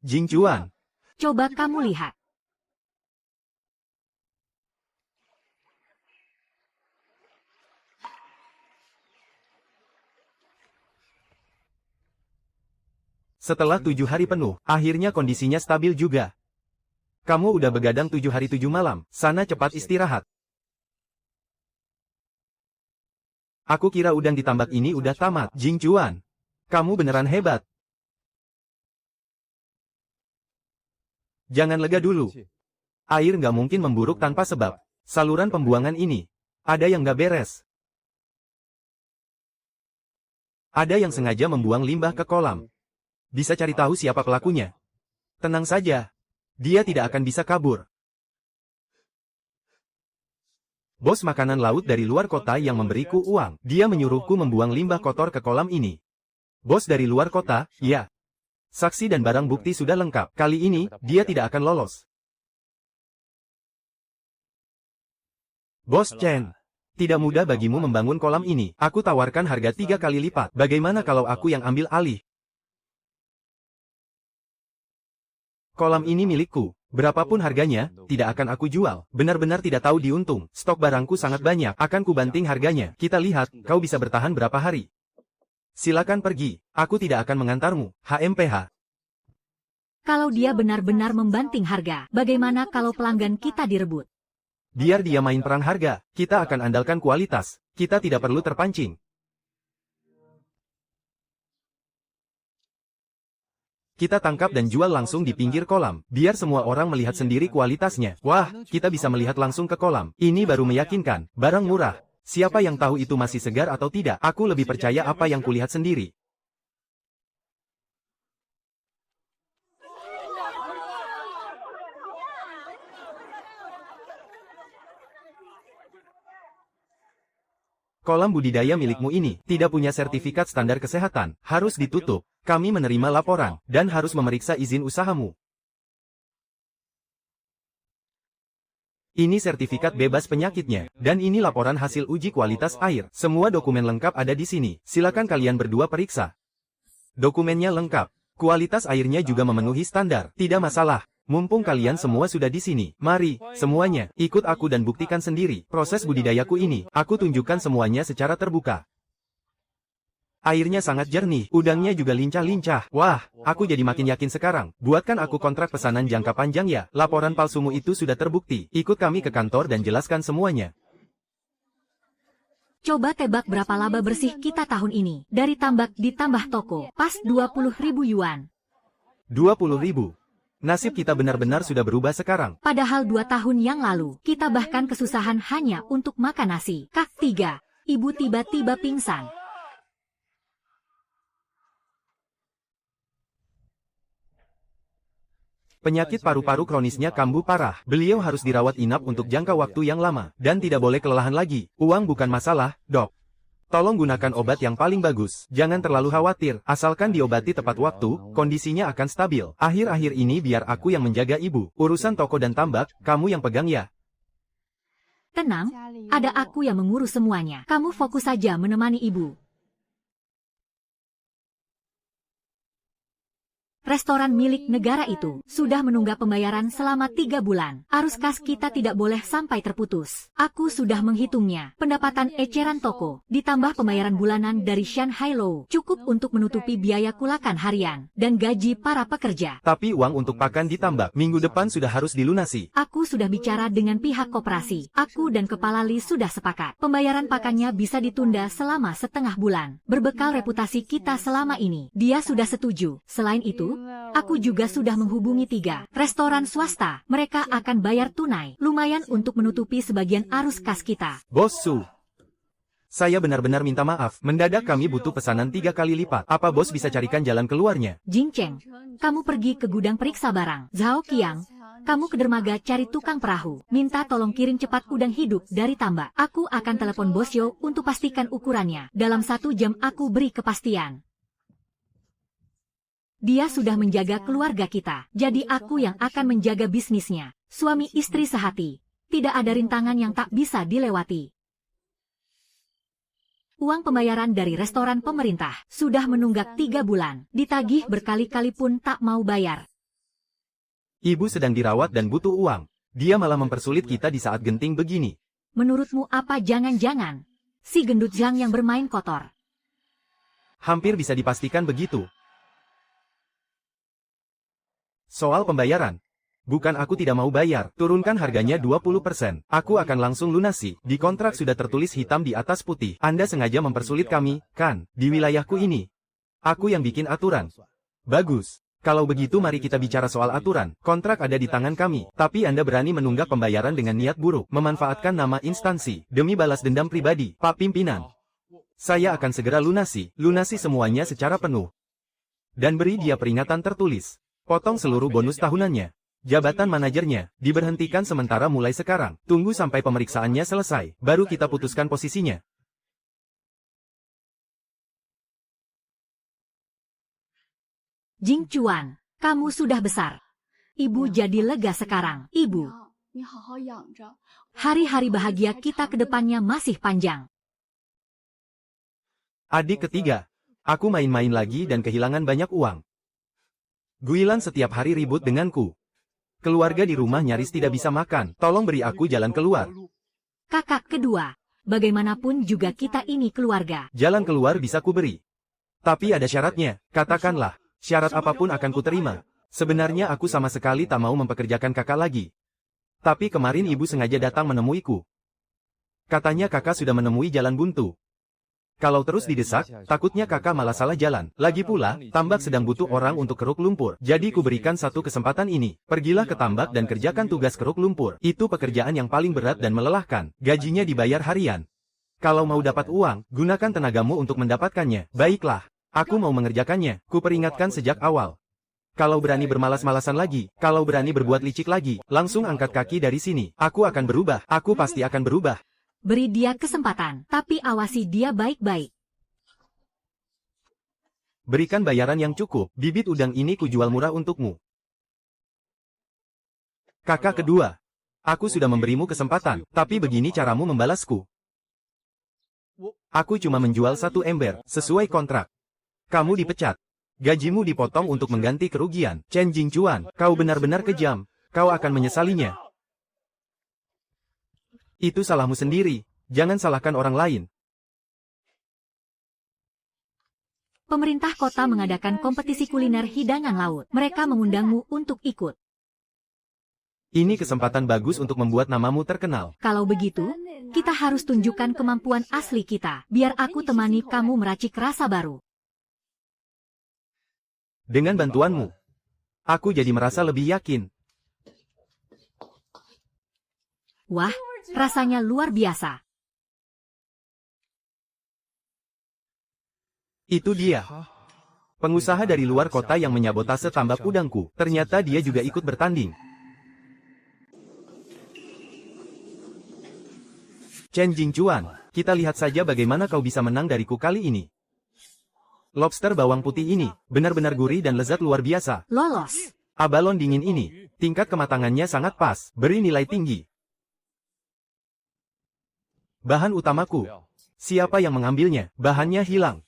Jing Chuan. Coba kamu lihat. Setelah 7 hari penuh, akhirnya kondisinya stabil juga. Kamu udah begadang 7 hari 7 malam, sana cepat istirahat. Aku kira udang di tambak ini udah tamat. Jing Chuan, kamu beneran hebat. Jangan lega dulu. Air nggak mungkin memburuk tanpa sebab. Saluran pembuangan ini, ada yang nggak beres. Ada yang sengaja membuang limbah ke kolam. Bisa cari tahu siapa pelakunya. Tenang saja. Dia tidak akan bisa kabur. Bos makanan laut dari luar kota yang memberiku uang. Dia menyuruhku membuang limbah kotor ke kolam ini. Bos dari luar kota, ya. Saksi dan barang bukti sudah lengkap. Kali ini, dia tidak akan lolos. Bos Chen. Tidak mudah bagimu membangun kolam ini. Aku tawarkan harga 3 kali lipat. Bagaimana kalau aku yang ambil alih? Kolam ini milikku. Berapapun harganya, tidak akan aku jual. Benar-benar tidak tahu diuntung. Stok barangku sangat banyak. Akan kubanting harganya. Kita lihat, kau bisa bertahan berapa hari. Silakan pergi. Aku tidak akan mengantarmu. HMPH. Kalau dia benar-benar membanting harga, bagaimana kalau pelanggan kita direbut? Biar dia main perang harga. Kita akan andalkan kualitas. Kita tidak perlu terpancing. Kita tangkap dan jual langsung di pinggir kolam, biar semua orang melihat sendiri kualitasnya. Wah, kita bisa melihat langsung ke kolam. Ini baru meyakinkan, barang murah. Siapa yang tahu itu masih segar atau tidak? Aku lebih percaya apa yang kulihat sendiri. Kolam budidaya milikmu ini tidak punya sertifikat standar kesehatan, harus ditutup. Kami menerima laporan, dan harus memeriksa izin usahamu. Ini sertifikat bebas penyakitnya, dan ini laporan hasil uji kualitas air. Semua dokumen lengkap ada di sini, silakan kalian berdua periksa. Dokumennya lengkap, kualitas airnya juga memenuhi standar, tidak masalah. Mumpung kalian semua sudah di sini, mari, semuanya, ikut aku dan buktikan sendiri. Proses budidayaku ini, aku tunjukkan semuanya secara terbuka. Airnya sangat jernih, udangnya juga lincah-lincah. Wah, aku jadi makin yakin sekarang. Buatkan aku kontrak pesanan jangka panjang ya. Laporan palsumu itu sudah terbukti. Ikut kami ke kantor dan jelaskan semuanya. Coba tebak berapa laba bersih kita tahun ini. Dari tambak ditambah toko, pas 20.000 yuan. 20.000. Nasib kita benar-benar sudah berubah sekarang. Padahal 2 tahun yang lalu, kita bahkan kesusahan hanya untuk makan nasi. Kak 3. Ibu tiba-tiba pingsan. Penyakit paru-paru kronisnya kambuh parah. Beliau harus dirawat inap untuk jangka waktu yang lama, dan tidak boleh kelelahan lagi. Uang bukan masalah, dok. Tolong gunakan obat yang paling bagus. Jangan terlalu khawatir, asalkan diobati tepat waktu, kondisinya akan stabil. Akhir-akhir ini biar aku yang menjaga ibu. Urusan toko dan tambak, kamu yang pegang ya. Tenang, ada aku yang mengurus semuanya. Kamu fokus saja menemani ibu. Restoran milik negara itu sudah menunggak pembayaran selama 3 bulan. Arus kas kita tidak boleh sampai terputus. Aku sudah menghitungnya. Pendapatan eceran toko, ditambah pembayaran bulanan dari Shanghai Law, cukup untuk menutupi biaya kulakan harian dan gaji para pekerja. Tapi uang untuk pakan ditambak, minggu depan sudah harus dilunasi. Aku sudah bicara dengan pihak koperasi. Aku dan Kepala Li sudah sepakat. Pembayaran pakannya bisa ditunda selama setengah bulan. Berbekal reputasi kita selama ini, dia sudah setuju. Selain itu, aku juga sudah menghubungi 3 restoran swasta. Mereka akan bayar tunai, lumayan untuk menutupi sebagian arus kas kita. Bos Su, saya benar-benar minta maaf. Mendadak kami butuh pesanan 3 kali lipat. Apa bos bisa carikan jalan keluarnya? Jing Cheng, kamu pergi ke gudang periksa barang. Zhao Qiang, kamu ke dermaga cari tukang perahu. Minta tolong kirim cepat udang hidup dari tambak. Aku akan telepon Bos Yo untuk pastikan ukurannya. Dalam 1 jam aku beri kepastian. Dia sudah menjaga keluarga kita, jadi aku yang akan menjaga bisnisnya. Suami istri sehati. Tidak ada rintangan yang tak bisa dilewati. Uang pembayaran dari restoran pemerintah sudah menunggak 3 bulan. Ditagih berkali-kali pun tak mau bayar. Ibu sedang dirawat dan butuh uang. Dia malah mempersulit kita di saat genting begini. Menurutmu apa jangan-jangan si gendut Zhang yang bermain kotor? Hampir bisa dipastikan begitu. Soal pembayaran. Bukan aku tidak mau bayar, turunkan harganya 20%. Aku akan langsung lunasi. Di kontrak sudah tertulis hitam di atas putih. Anda sengaja mempersulit kami, kan? Di wilayahku ini. Aku yang bikin aturan. Bagus. Kalau begitu mari kita bicara soal aturan. Kontrak ada di tangan kami. Tapi Anda berani menunggak pembayaran dengan niat buruk. Memanfaatkan nama instansi. Demi balas dendam pribadi. Pak Pimpinan. Saya akan segera lunasi. Lunasi semuanya secara penuh. Dan beri dia peringatan tertulis. Potong seluruh bonus tahunannya. Jabatan manajernya diberhentikan sementara mulai sekarang. Tunggu sampai pemeriksaannya selesai, baru kita putuskan posisinya. Jing Chuan, kamu sudah besar. Ibu jadi lega sekarang. Ibu, hari-hari bahagia kita ke depannya masih panjang. Adik ketiga, aku main-main lagi dan kehilangan banyak uang. Guilan setiap hari ribut denganku. Keluarga di rumah nyaris tidak bisa makan. Tolong beri aku jalan keluar. Kakak kedua, bagaimanapun juga kita ini keluarga. Jalan keluar bisa kuberi. Tapi ada syaratnya. Katakanlah, syarat apapun akan kuterima. Sebenarnya aku sama sekali tak mau mempekerjakan kakak lagi. Tapi kemarin ibu sengaja datang menemuiku. Katanya kakak sudah menemui jalan buntu. Kalau terus didesak, takutnya kakak malah salah jalan. Lagi pula, tambak sedang butuh orang untuk keruk lumpur. Jadi kuberikan satu kesempatan ini. Pergilah ke tambak dan kerjakan tugas keruk lumpur. Itu pekerjaan yang paling berat dan melelahkan. Gajinya dibayar harian. Kalau mau dapat uang, gunakan tenagamu untuk mendapatkannya. Baiklah, aku mau mengerjakannya. Kuperingatkan sejak awal. Kalau berani bermalas-malasan lagi, kalau berani berbuat licik lagi, langsung angkat kaki dari sini. Aku akan berubah. Aku pasti akan berubah. Beri dia kesempatan, tapi awasi dia baik-baik. Berikan bayaran yang cukup. Bibit udang ini kujual murah untukmu. Kakak kedua. Aku sudah memberimu kesempatan, tapi begini caramu membalasku. Aku cuma menjual 1 ember, sesuai kontrak. Kamu dipecat. Gajimu dipotong untuk mengganti kerugian. Chen Jingchuan, kau benar-benar kejam. Kau akan menyesalinya. Itu salahmu sendiri. Jangan salahkan orang lain. Pemerintah kota mengadakan kompetisi kuliner hidangan laut. Mereka mengundangmu untuk ikut. Ini kesempatan bagus untuk membuat namamu terkenal. Kalau begitu, kita harus tunjukkan kemampuan asli kita. Biar aku temani kamu meracik rasa baru. Dengan bantuanmu, aku jadi merasa lebih yakin. Wah, rasanya luar biasa. Itu dia. Pengusaha dari luar kota yang menyabotase tambak udangku. Ternyata dia juga ikut bertanding. Chen Jingchuan, kita lihat saja bagaimana kau bisa menang dariku kali ini. Lobster bawang putih ini, benar-benar gurih dan lezat luar biasa. Lolos. Abalon dingin ini, tingkat kematangannya sangat pas, beri nilai tinggi. Bahan utamaku. Siapa yang mengambilnya? Bahannya hilang.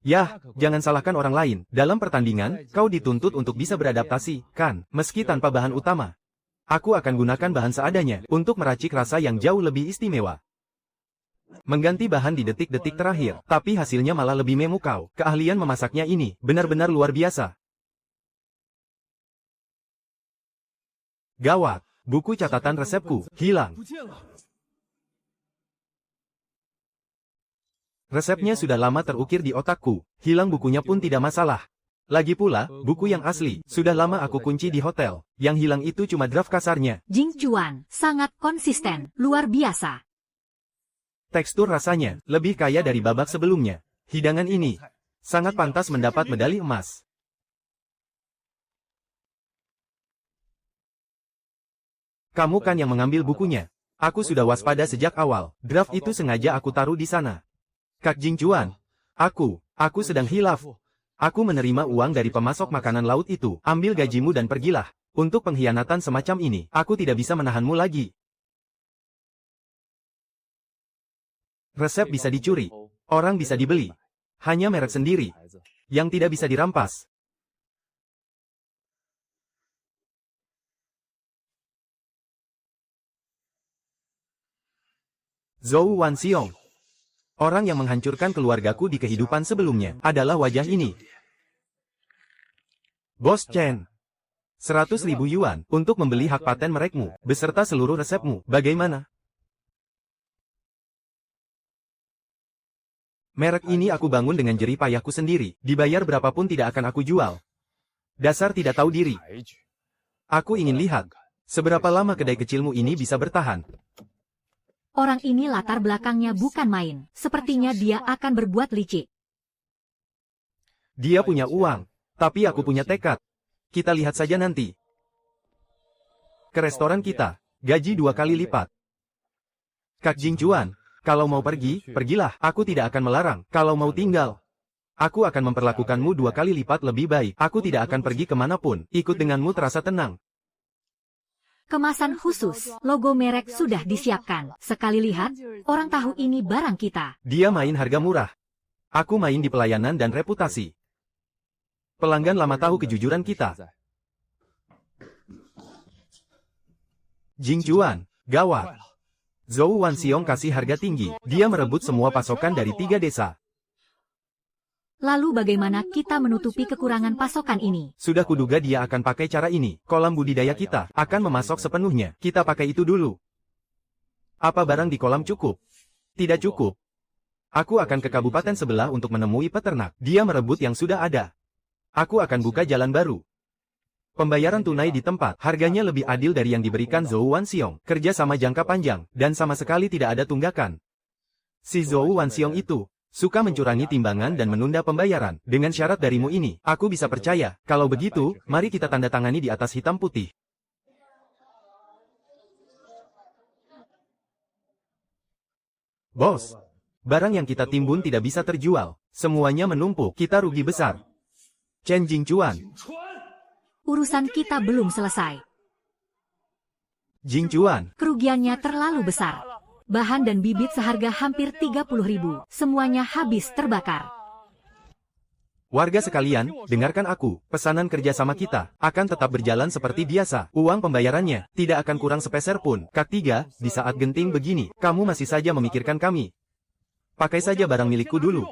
Yah, jangan salahkan orang lain. Dalam pertandingan, kau dituntut untuk bisa beradaptasi, kan? Meski tanpa bahan utama. Aku akan gunakan bahan seadanya, untuk meracik rasa yang jauh lebih istimewa. Mengganti bahan di detik-detik terakhir, tapi hasilnya malah lebih memukau. Keahlian memasaknya ini, benar-benar luar biasa. Gawat, buku catatan resepku, hilang. Resepnya sudah lama terukir di otakku, hilang bukunya pun tidak masalah. Lagi pula, buku yang asli, sudah lama aku kunci di hotel. Yang hilang itu cuma draft kasarnya. Jingchuan, sangat konsisten, luar biasa. Tekstur rasanya, lebih kaya dari babak sebelumnya. Hidangan ini, sangat pantas mendapat medali emas. Kamu kan yang mengambil bukunya. Aku sudah waspada sejak awal. Draft itu sengaja aku taruh di sana. Kak Jingchuan, aku sedang hilaf. Aku menerima uang dari pemasok makanan laut itu. Ambil gajimu dan pergilah. Untuk pengkhianatan semacam ini, aku tidak bisa menahanmu lagi. Resep bisa dicuri. Orang bisa dibeli. Hanya merek sendiri. Yang tidak bisa dirampas. Zhou Wanxiong. Orang yang menghancurkan keluargaku di kehidupan sebelumnya adalah wajah ini. Bos Chen. 100.000 yuan untuk membeli hak paten merekmu, beserta seluruh resepmu. Bagaimana? Merek ini aku bangun dengan jerih payahku sendiri. Dibayar berapapun tidak akan aku jual. Dasar tidak tahu diri. Aku ingin lihat, seberapa lama kedai kecilmu ini bisa bertahan. Orang ini latar belakangnya bukan main. Sepertinya dia akan berbuat licik. Dia punya uang, tapi aku punya tekad. Kita lihat saja nanti. Ke restoran kita, gaji 2 kali lipat. Kak Jingchuan, kalau mau pergi, pergilah. Aku tidak akan melarang. Kalau mau tinggal, aku akan memperlakukanmu 2 kali lipat lebih baik. Aku tidak akan pergi kemanapun. Ikut denganmu terasa tenang. Kemasan khusus, logo merek sudah disiapkan. Sekali lihat, orang tahu ini barang kita. Dia main harga murah. Aku main di pelayanan dan reputasi. Pelanggan lama tahu kejujuran kita. Jingchuan, gawat. Zhou Wanxiong kasih harga tinggi. Dia merebut semua pasokan dari 3 desa. Lalu bagaimana kita menutupi kekurangan pasokan ini? Sudah kuduga dia akan pakai cara ini. Kolam budidaya kita akan memasok sepenuhnya. Kita pakai itu dulu. Apa barang di kolam cukup? Tidak cukup. Aku akan ke kabupaten sebelah untuk menemui peternak. Dia merebut yang sudah ada. Aku akan buka jalan baru. Pembayaran tunai di tempat, harganya lebih adil dari yang diberikan Zhou Wanxiong. Kerja sama jangka panjang, dan sama sekali tidak ada tunggakan. Si Zhou Wanxiong itu suka mencurangi timbangan dan menunda pembayaran. Dengan syarat darimu ini, aku bisa percaya. Kalau begitu, mari kita tanda tangani di atas hitam putih. Bos, barang yang kita timbun tidak bisa terjual. Semuanya menumpuk, kita rugi besar. Chen Jingchuan. Urusan kita belum selesai. Jingchuan. Kerugiannya terlalu besar. Bahan dan bibit seharga hampir 30.000. Semuanya habis terbakar. Warga sekalian, dengarkan aku. Pesanan kerjasama kita akan tetap berjalan seperti biasa. Uang pembayarannya tidak akan kurang sepeser pun. Kak Tiga, di saat genting begini, kamu masih saja memikirkan kami. Pakai saja barang milikku dulu.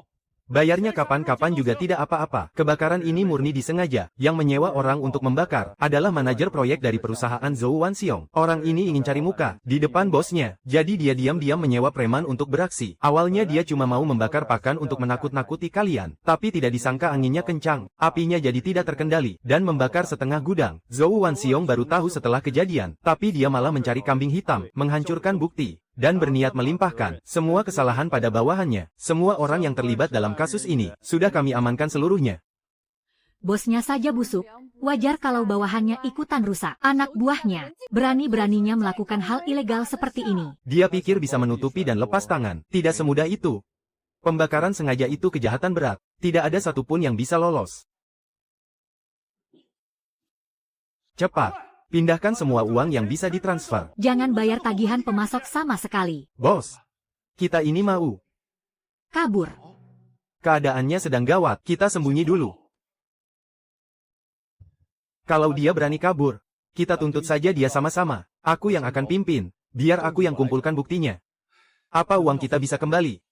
Bayarnya kapan-kapan juga tidak apa-apa. Kebakaran ini murni disengaja. Yang menyewa orang untuk membakar adalah manajer proyek dari perusahaan Zhou Wanxiong. Orang ini ingin cari muka di depan bosnya. Jadi dia diam-diam menyewa preman untuk beraksi. Awalnya dia cuma mau membakar pakan untuk menakut-nakuti kalian. Tapi tidak disangka anginnya kencang. Apinya jadi tidak terkendali dan membakar setengah gudang. Zhou Wanxiong baru tahu setelah kejadian. Tapi dia malah mencari kambing hitam, menghancurkan bukti dan berniat melimpahkan semua kesalahan pada bawahannya. Semua orang yang terlibat dalam kasus ini sudah kami amankan seluruhnya. Bosnya saja busuk, wajar kalau bawahannya ikutan rusak. Anak buahnya berani-beraninya melakukan hal ilegal seperti ini. Dia pikir bisa menutupi dan lepas tangan. Tidak semudah itu. Pembakaran sengaja itu kejahatan berat. Tidak ada satupun yang bisa lolos. Cepat. Pindahkan semua uang yang bisa ditransfer. Jangan bayar tagihan pemasok sama sekali. Bos, kita ini mau Kabur. keadaannya sedang gawat, kita sembunyi dulu. Kalau dia berani kabur, kita tuntut saja dia sama-sama. Aku yang akan pimpin, biar aku yang kumpulkan buktinya. Apa uang kita bisa kembali?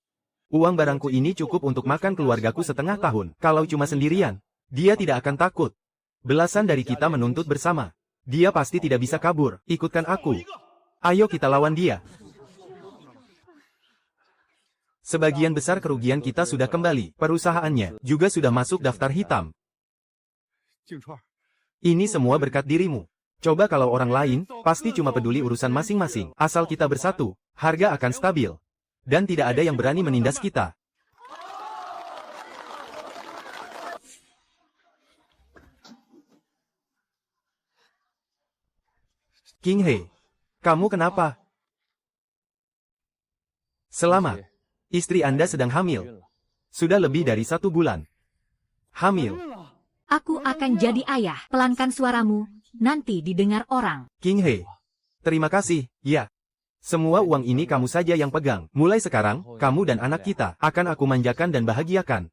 Uang barangku ini cukup untuk makan keluargaku setengah tahun. Kalau cuma sendirian, dia tidak akan takut. Belasan dari kita menuntut bersama. Dia pasti tidak bisa kabur. Ikutkan aku. Ayo kita lawan dia. Sebagian besar kerugian kita sudah kembali. Perusahaannya juga sudah masuk daftar hitam. Ini semua berkat dirimu. Coba kalau orang lain, pasti cuma peduli urusan masing-masing. Asal kita bersatu, harga akan stabil. Dan tidak ada yang berani menindas kita. King He, kamu kenapa? Selamat. Istri Anda sedang hamil. Sudah lebih dari 1 bulan. Hamil. Aku akan jadi ayah. Pelankan suaramu, nanti didengar orang. King He, terima kasih, ya. Semua uang ini kamu saja yang pegang. Mulai sekarang, kamu dan anak kita akan aku manjakan dan bahagiakan.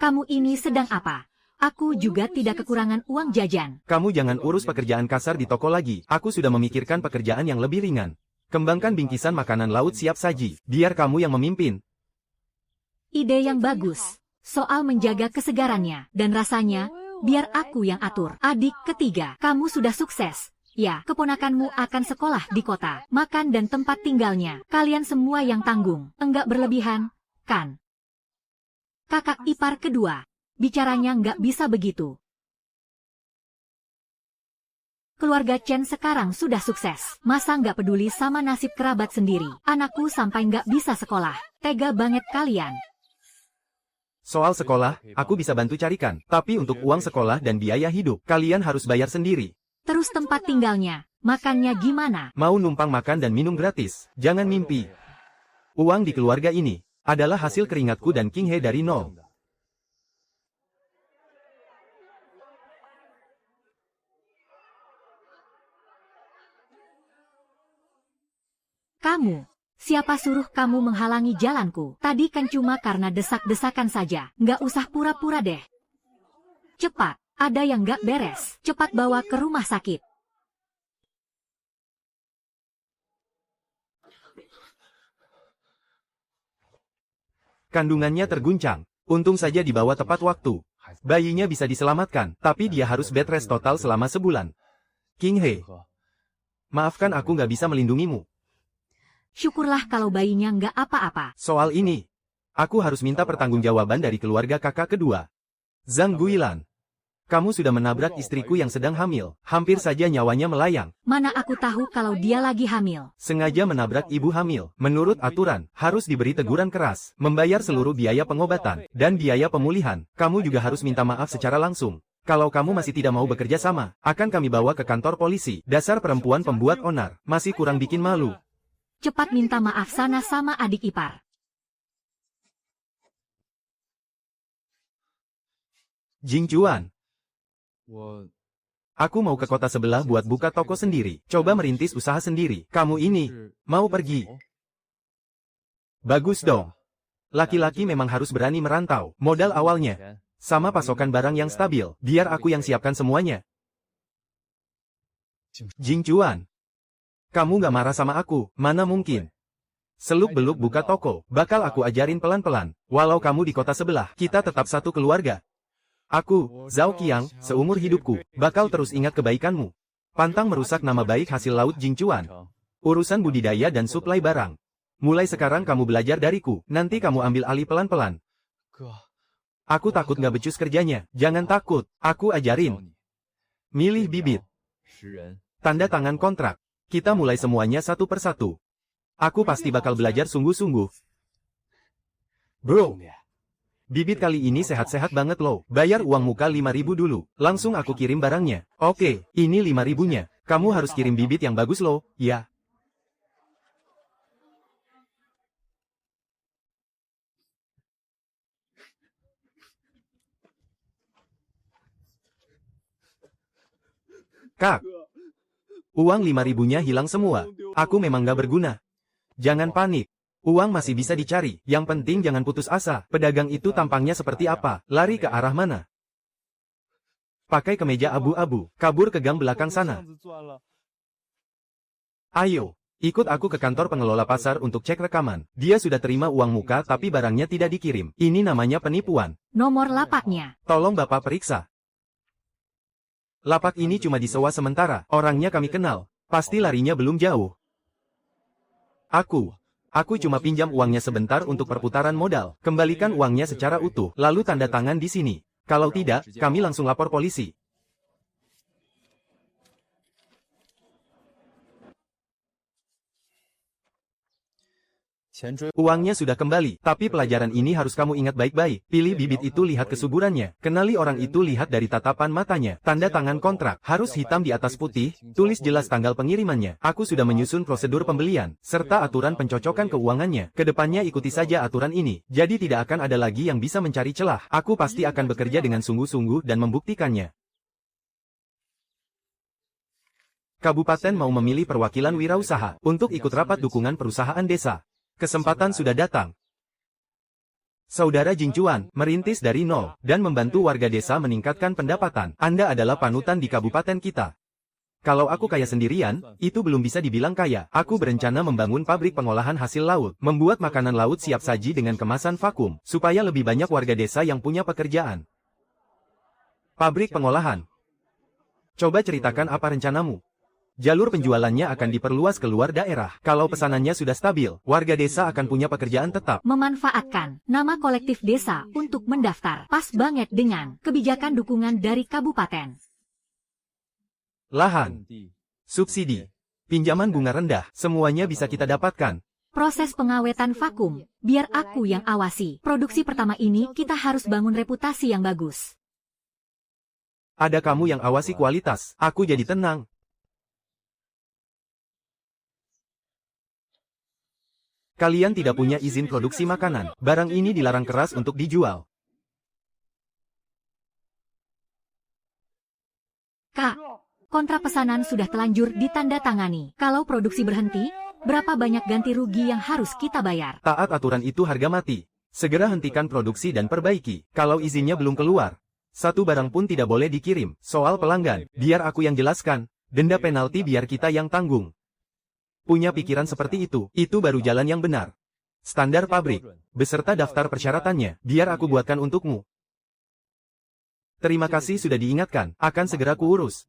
Kamu ini sedang apa? Aku juga tidak kekurangan uang jajan. Kamu jangan urus pekerjaan kasar di toko lagi. Aku sudah memikirkan pekerjaan yang lebih ringan. Kembangkan bingkisan makanan laut siap saji. Biar kamu yang memimpin. Ide yang bagus. Soal menjaga kesegarannya dan rasanya, biar aku yang atur. Adik ketiga, kamu sudah sukses. Ya, keponakanmu akan sekolah di kota. Makan dan tempat tinggalnya. Kalian semua yang tanggung. Enggak berlebihan, kan? Kakak ipar kedua. Bicaranya nggak bisa begitu. Keluarga Chen sekarang sudah sukses. Masa nggak peduli sama nasib kerabat sendiri? Anakku sampai nggak bisa sekolah. Tega banget kalian. Soal sekolah, aku bisa bantu carikan. Tapi untuk uang sekolah dan biaya hidup, kalian harus bayar sendiri. Terus tempat tinggalnya, makannya gimana? Mau numpang makan dan minum gratis? Jangan mimpi. Uang di keluarga ini adalah hasil keringatku dan King He dari nol. Kamu, siapa suruh kamu menghalangi jalanku? Tadi kan cuma karena desak-desakan saja. Nggak usah pura-pura deh. Cepat, ada yang nggak beres. Cepat bawa ke rumah sakit. Kandungannya terguncang. Untung saja dibawa tepat waktu. Bayinya bisa diselamatkan, tapi dia harus bed rest total selama sebulan. King He, maafkan aku nggak bisa melindungimu. Syukurlah kalau bayinya nggak apa-apa. Soal ini, aku harus minta pertanggungjawaban dari keluarga kakak kedua. Zhang Guilan. Kamu sudah menabrak istriku yang sedang hamil. Hampir saja nyawanya melayang. Mana aku tahu kalau dia lagi hamil. Sengaja menabrak ibu hamil. Menurut aturan, harus diberi teguran keras, membayar seluruh biaya pengobatan, dan biaya pemulihan. Kamu juga harus minta maaf secara langsung. Kalau kamu masih tidak mau bekerja sama, akan kami bawa ke kantor polisi. Dasar perempuan pembuat onar, masih kurang bikin malu. Cepat minta maaf sana sama adik ipar. Jing Juan, aku mau ke kota sebelah buat buka toko sendiri. Coba merintis usaha sendiri. Kamu ini, mau pergi? Bagus dong. Laki-laki memang harus berani merantau. Modal awalnya, sama pasokan barang yang stabil. Biar aku yang siapkan semuanya. Jing Juan, kamu gak marah sama aku? Mana mungkin. Seluk-beluk buka toko, bakal aku ajarin pelan-pelan. Walau kamu di kota sebelah, kita tetap satu keluarga. Aku, Zhao Qiang, seumur hidupku, bakal terus ingat kebaikanmu. Pantang merusak nama baik hasil laut Jing Juan. Urusan budidaya dan suplai barang. Mulai sekarang kamu belajar dariku, nanti kamu ambil alih pelan-pelan. Aku takut gak becus kerjanya. Jangan takut, aku ajarin. Milih bibit. Tanda tangan kontrak. Kita mulai semuanya satu persatu. Aku pasti bakal belajar sungguh-sungguh. Bro, bibit kali ini sehat-sehat banget loh. Bayar uang muka 5.000 dulu. Langsung aku kirim barangnya. Oke, ini 5.000-nya. Kamu harus kirim bibit yang bagus loh, ya. Kak, uang 5.000-nya hilang semua. Aku memang gak berguna. Jangan panik. Uang masih bisa dicari, yang penting jangan putus asa. Pedagang itu tampangnya seperti apa, lari ke arah mana? Pakai kemeja abu-abu, kabur ke gang belakang sana. Ayo, ikut aku ke kantor pengelola pasar untuk cek rekaman. Dia sudah terima uang muka tapi barangnya tidak dikirim. Ini namanya penipuan. Nomor lapaknya. Tolong Bapak periksa. Lapak ini cuma disewa sementara, orangnya kami kenal. Pasti larinya belum jauh. Aku cuma pinjam uangnya sebentar untuk perputaran modal. Kembalikan uangnya secara utuh, lalu tanda tangan di sini. Kalau tidak, kami langsung lapor polisi. Uangnya sudah kembali, tapi pelajaran ini harus kamu ingat baik-baik. Pilih bibit itu lihat kesuburannya. Kenali orang itu lihat dari tatapan matanya. Tanda tangan kontrak, harus hitam di atas putih, tulis jelas tanggal pengirimannya. Aku sudah menyusun prosedur pembelian, serta aturan pencocokan keuangannya. Kedepannya ikuti saja aturan ini, jadi tidak akan ada lagi yang bisa mencari celah. Aku pasti akan bekerja dengan sungguh-sungguh dan membuktikannya. Kabupaten mau memilih perwakilan wirausaha untuk ikut rapat dukungan perusahaan desa. Kesempatan sudah datang. Saudara Jing Juan, merintis dari nol, dan membantu warga desa meningkatkan pendapatan. Anda adalah panutan di kabupaten kita. Kalau aku kaya sendirian, itu belum bisa dibilang kaya. Aku berencana membangun pabrik pengolahan hasil laut, membuat makanan laut siap saji dengan kemasan vakum, supaya lebih banyak warga desa yang punya pekerjaan. Pabrik pengolahan. Coba ceritakan apa rencanamu. Jalur penjualannya akan diperluas keluar daerah. Kalau pesanannya sudah stabil, warga desa akan punya pekerjaan tetap. Memanfaatkan nama kolektif desa untuk mendaftar. Pas banget dengan kebijakan dukungan dari kabupaten. Lahan, subsidi, pinjaman bunga rendah, semuanya bisa kita dapatkan. Proses pengawetan vakum, biar aku yang awasi. Produksi pertama ini kita harus bangun reputasi yang bagus. Ada kamu yang awasi kualitas, aku jadi tenang. Kalian tidak punya izin produksi makanan. Barang ini dilarang keras untuk dijual. Kak, kontrak pesanan sudah telanjur ditandatangani. Kalau produksi berhenti, berapa banyak ganti rugi yang harus kita bayar? Taat aturan itu harga mati. Segera hentikan produksi dan perbaiki. Kalau izinnya belum keluar, satu barang pun tidak boleh dikirim. Soal pelanggan, biar aku yang jelaskan. Denda penalti biar kita yang tanggung. Punya pikiran seperti itu baru jalan yang benar. Standar pabrik, beserta daftar persyaratannya, biar aku buatkan untukmu. Terima kasih sudah diingatkan, akan segera kuurus.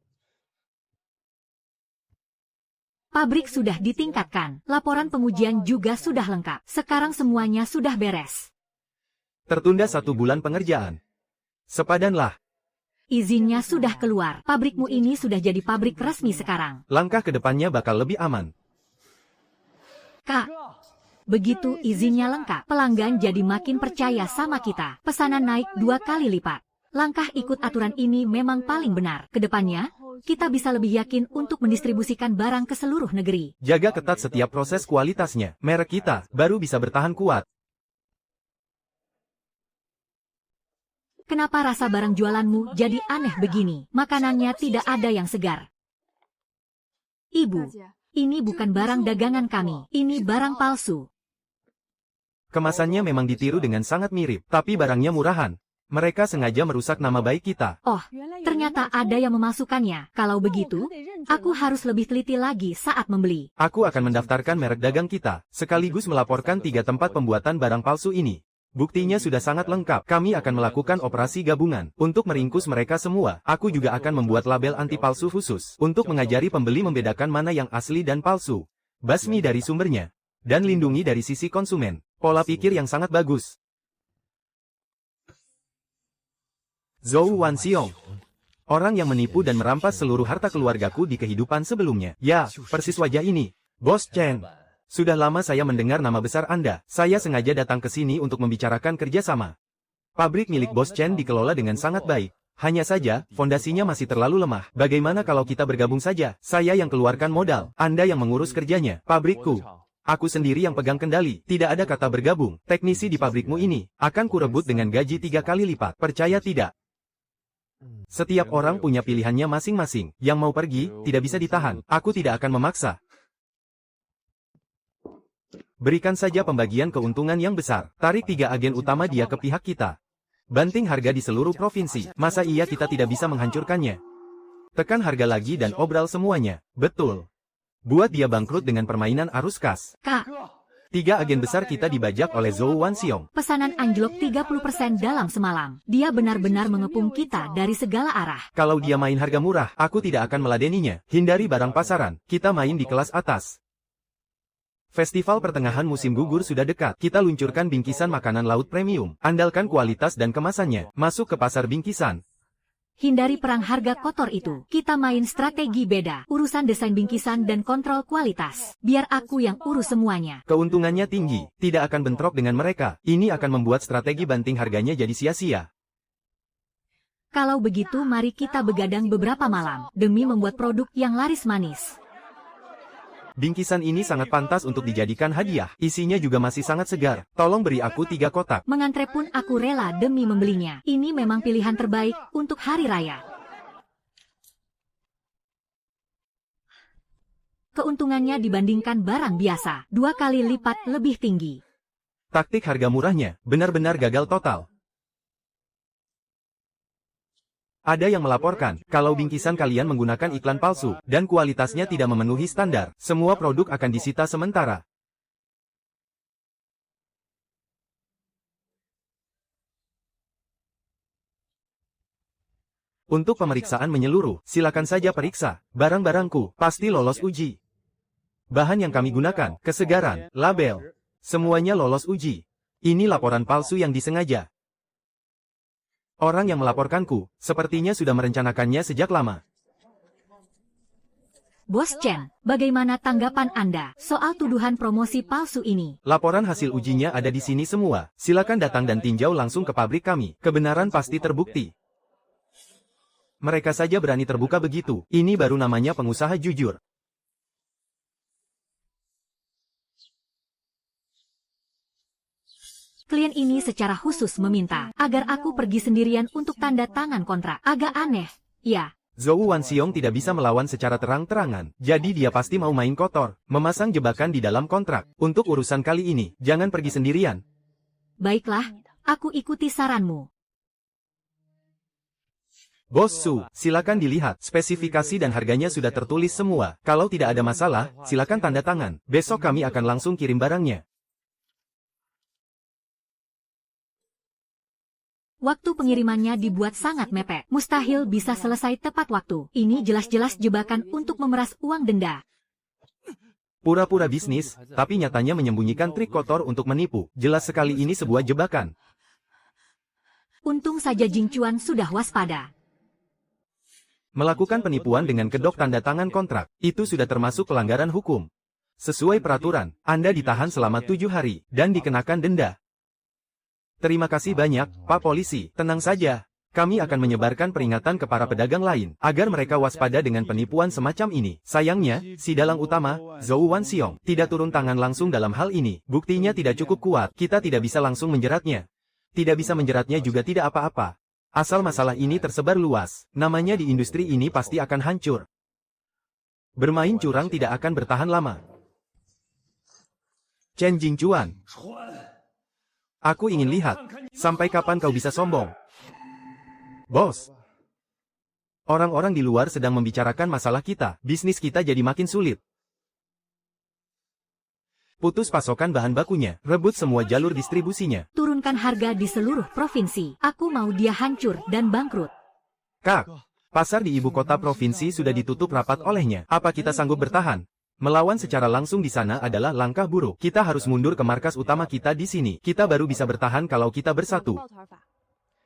Pabrik sudah ditingkatkan, laporan pengujian juga sudah lengkap. Sekarang semuanya sudah beres. Tertunda 1 bulan pengerjaan. Sepadanlah. Izinnya sudah keluar. Pabrikmu ini sudah jadi pabrik resmi sekarang. Langkah ke depannya bakal lebih aman. Kak, begitu izinnya lengkap, pelanggan jadi makin percaya sama kita. Pesanan naik 2 kali lipat. Langkah ikut aturan ini memang paling benar. Kedepannya, kita bisa lebih yakin untuk mendistribusikan barang ke seluruh negeri. Jaga ketat setiap proses kualitasnya. Merek kita baru bisa bertahan kuat. Kenapa rasa barang jualanmu jadi aneh begini? Makanannya tidak ada yang segar. Ibu, ini bukan barang dagangan kami. Ini barang palsu. Kemasannya memang ditiru dengan sangat mirip, tapi barangnya murahan. Mereka sengaja merusak nama baik kita. Oh, ternyata ada yang memasukkannya. Kalau begitu, aku harus lebih teliti lagi saat membeli. Aku akan mendaftarkan merek dagang kita, sekaligus melaporkan 3 tempat pembuatan barang palsu ini. Buktinya sudah sangat lengkap. Kami akan melakukan operasi gabungan. Untuk meringkus mereka semua, aku juga akan membuat label anti palsu khusus, untuk mengajari pembeli membedakan mana yang asli dan palsu. Basmi dari sumbernya, dan lindungi dari sisi konsumen. Pola pikir yang sangat bagus. Zhou Wanxiong, orang yang menipu dan merampas seluruh harta keluargaku di kehidupan sebelumnya. Ya, persis wajah ini. Bos Chen. Sudah lama saya mendengar nama besar Anda. Saya sengaja datang ke sini untuk membicarakan kerjasama. Pabrik milik Bos Chen dikelola dengan sangat baik. Hanya saja, fondasinya masih terlalu lemah. Bagaimana kalau kita bergabung saja? Saya yang keluarkan modal, Anda yang mengurus kerjanya. Pabrikku. Aku sendiri yang pegang kendali. Tidak ada kata bergabung. Teknisi di pabrikmu ini akan kurebut dengan gaji 3 kali lipat. Percaya tidak? Setiap orang punya pilihannya masing-masing. Yang mau pergi, tidak bisa ditahan. Aku tidak akan memaksa. Berikan saja pembagian keuntungan yang besar. Tarik 3 agen utama dia ke pihak kita. Banting harga di seluruh provinsi. Masa iya kita tidak bisa menghancurkannya? Tekan harga lagi dan obral semuanya. Betul. Buat dia bangkrut dengan permainan arus kas. Kak, 3 agen besar kita dibajak oleh Zhou Wanxiong. pesanan anjlok 30% dalam semalam. Dia benar-benar mengepung kita dari segala arah. Kalau dia main harga murah, aku tidak akan meladeninya. Hindari barang pasaran. Kita main di kelas atas. Festival pertengahan musim gugur sudah dekat. Kita luncurkan bingkisan makanan laut premium. Andalkan kualitas dan kemasannya. Masuk ke pasar bingkisan. Hindari perang harga kotor itu. Kita main strategi beda. Urusan desain bingkisan dan kontrol kualitas. Biar aku yang urus semuanya. Keuntungannya tinggi. Tidak akan bentrok dengan mereka. Ini akan membuat strategi banting harganya jadi sia-sia. Kalau begitu mari kita begadang beberapa malam. Demi membuat produk yang laris manis. Bingkisan ini sangat pantas untuk dijadikan hadiah. Isinya juga masih sangat segar. Tolong beri aku 3 kotak. Mengantre pun aku rela demi membelinya. Ini memang pilihan terbaik untuk hari raya. Keuntungannya dibandingkan barang biasa 2 kali lipat lebih tinggi. Taktik harga murahnya benar-benar gagal total. Ada yang melaporkan, kalau bingkisan kalian menggunakan iklan palsu, dan kualitasnya tidak memenuhi standar, semua produk akan disita sementara. Untuk pemeriksaan menyeluruh, silakan saja periksa. Barang-barangku pasti lolos uji. Bahan yang kami gunakan, kesegaran, label, semuanya lolos uji. Ini laporan palsu yang disengaja. Orang yang melaporkanku, sepertinya sudah merencanakannya sejak lama. Bos Chen, bagaimana tanggapan Anda soal tuduhan promosi palsu ini? Laporan hasil ujinya ada di sini semua. Silakan datang dan tinjau langsung ke pabrik kami. Kebenaran pasti terbukti. Mereka saja berani terbuka begitu. Ini baru namanya pengusaha jujur. Klien ini secara khusus meminta agar aku pergi sendirian untuk tanda tangan kontrak. Agak aneh, ya. Zhou Wanxiong tidak bisa melawan secara terang-terangan. Jadi dia pasti mau main kotor, memasang jebakan di dalam kontrak. Untuk urusan kali ini, jangan pergi sendirian. Baiklah, aku ikuti saranmu. Bos Su, silakan dilihat. Spesifikasi dan harganya sudah tertulis semua. Kalau tidak ada masalah, silakan tanda tangan. Besok kami akan langsung kirim barangnya. Waktu pengirimannya dibuat sangat mepet. Mustahil bisa selesai tepat waktu. Ini jelas-jelas jebakan untuk memeras uang denda. Pura-pura bisnis, tapi nyatanya menyembunyikan trik kotor untuk menipu. Jelas sekali ini sebuah jebakan. Untung saja Jing Chuan sudah waspada. Melakukan penipuan dengan kedok tanda tangan kontrak, itu sudah termasuk pelanggaran hukum. Sesuai peraturan, Anda ditahan selama 7 hari, dan dikenakan denda. Terima kasih banyak, Pak Polisi. Tenang saja. Kami akan menyebarkan peringatan ke para pedagang lain, agar mereka waspada dengan penipuan semacam ini. Sayangnya, si dalang utama, Zhou Wanxiong, tidak turun tangan langsung dalam hal ini. Buktinya tidak cukup kuat, kita tidak bisa langsung menjeratnya. Tidak bisa menjeratnya juga tidak apa-apa. Asal masalah ini tersebar luas, namanya di industri ini pasti akan hancur. Bermain curang tidak akan bertahan lama. Chen Jingchuan. Aku ingin lihat, sampai kapan kau bisa sombong? Bos. Orang-orang di luar sedang membicarakan masalah kita, bisnis kita jadi makin sulit. Putus pasokan bahan bakunya, rebut semua jalur distribusinya. Turunkan harga di seluruh provinsi. Aku mau dia hancur dan bangkrut. Kak, pasar di ibu kota provinsi sudah ditutup rapat olehnya. Apa kita sanggup bertahan? Melawan secara langsung di sana adalah langkah buruk. Kita harus mundur ke markas utama kita di sini. Kita baru bisa bertahan kalau kita bersatu.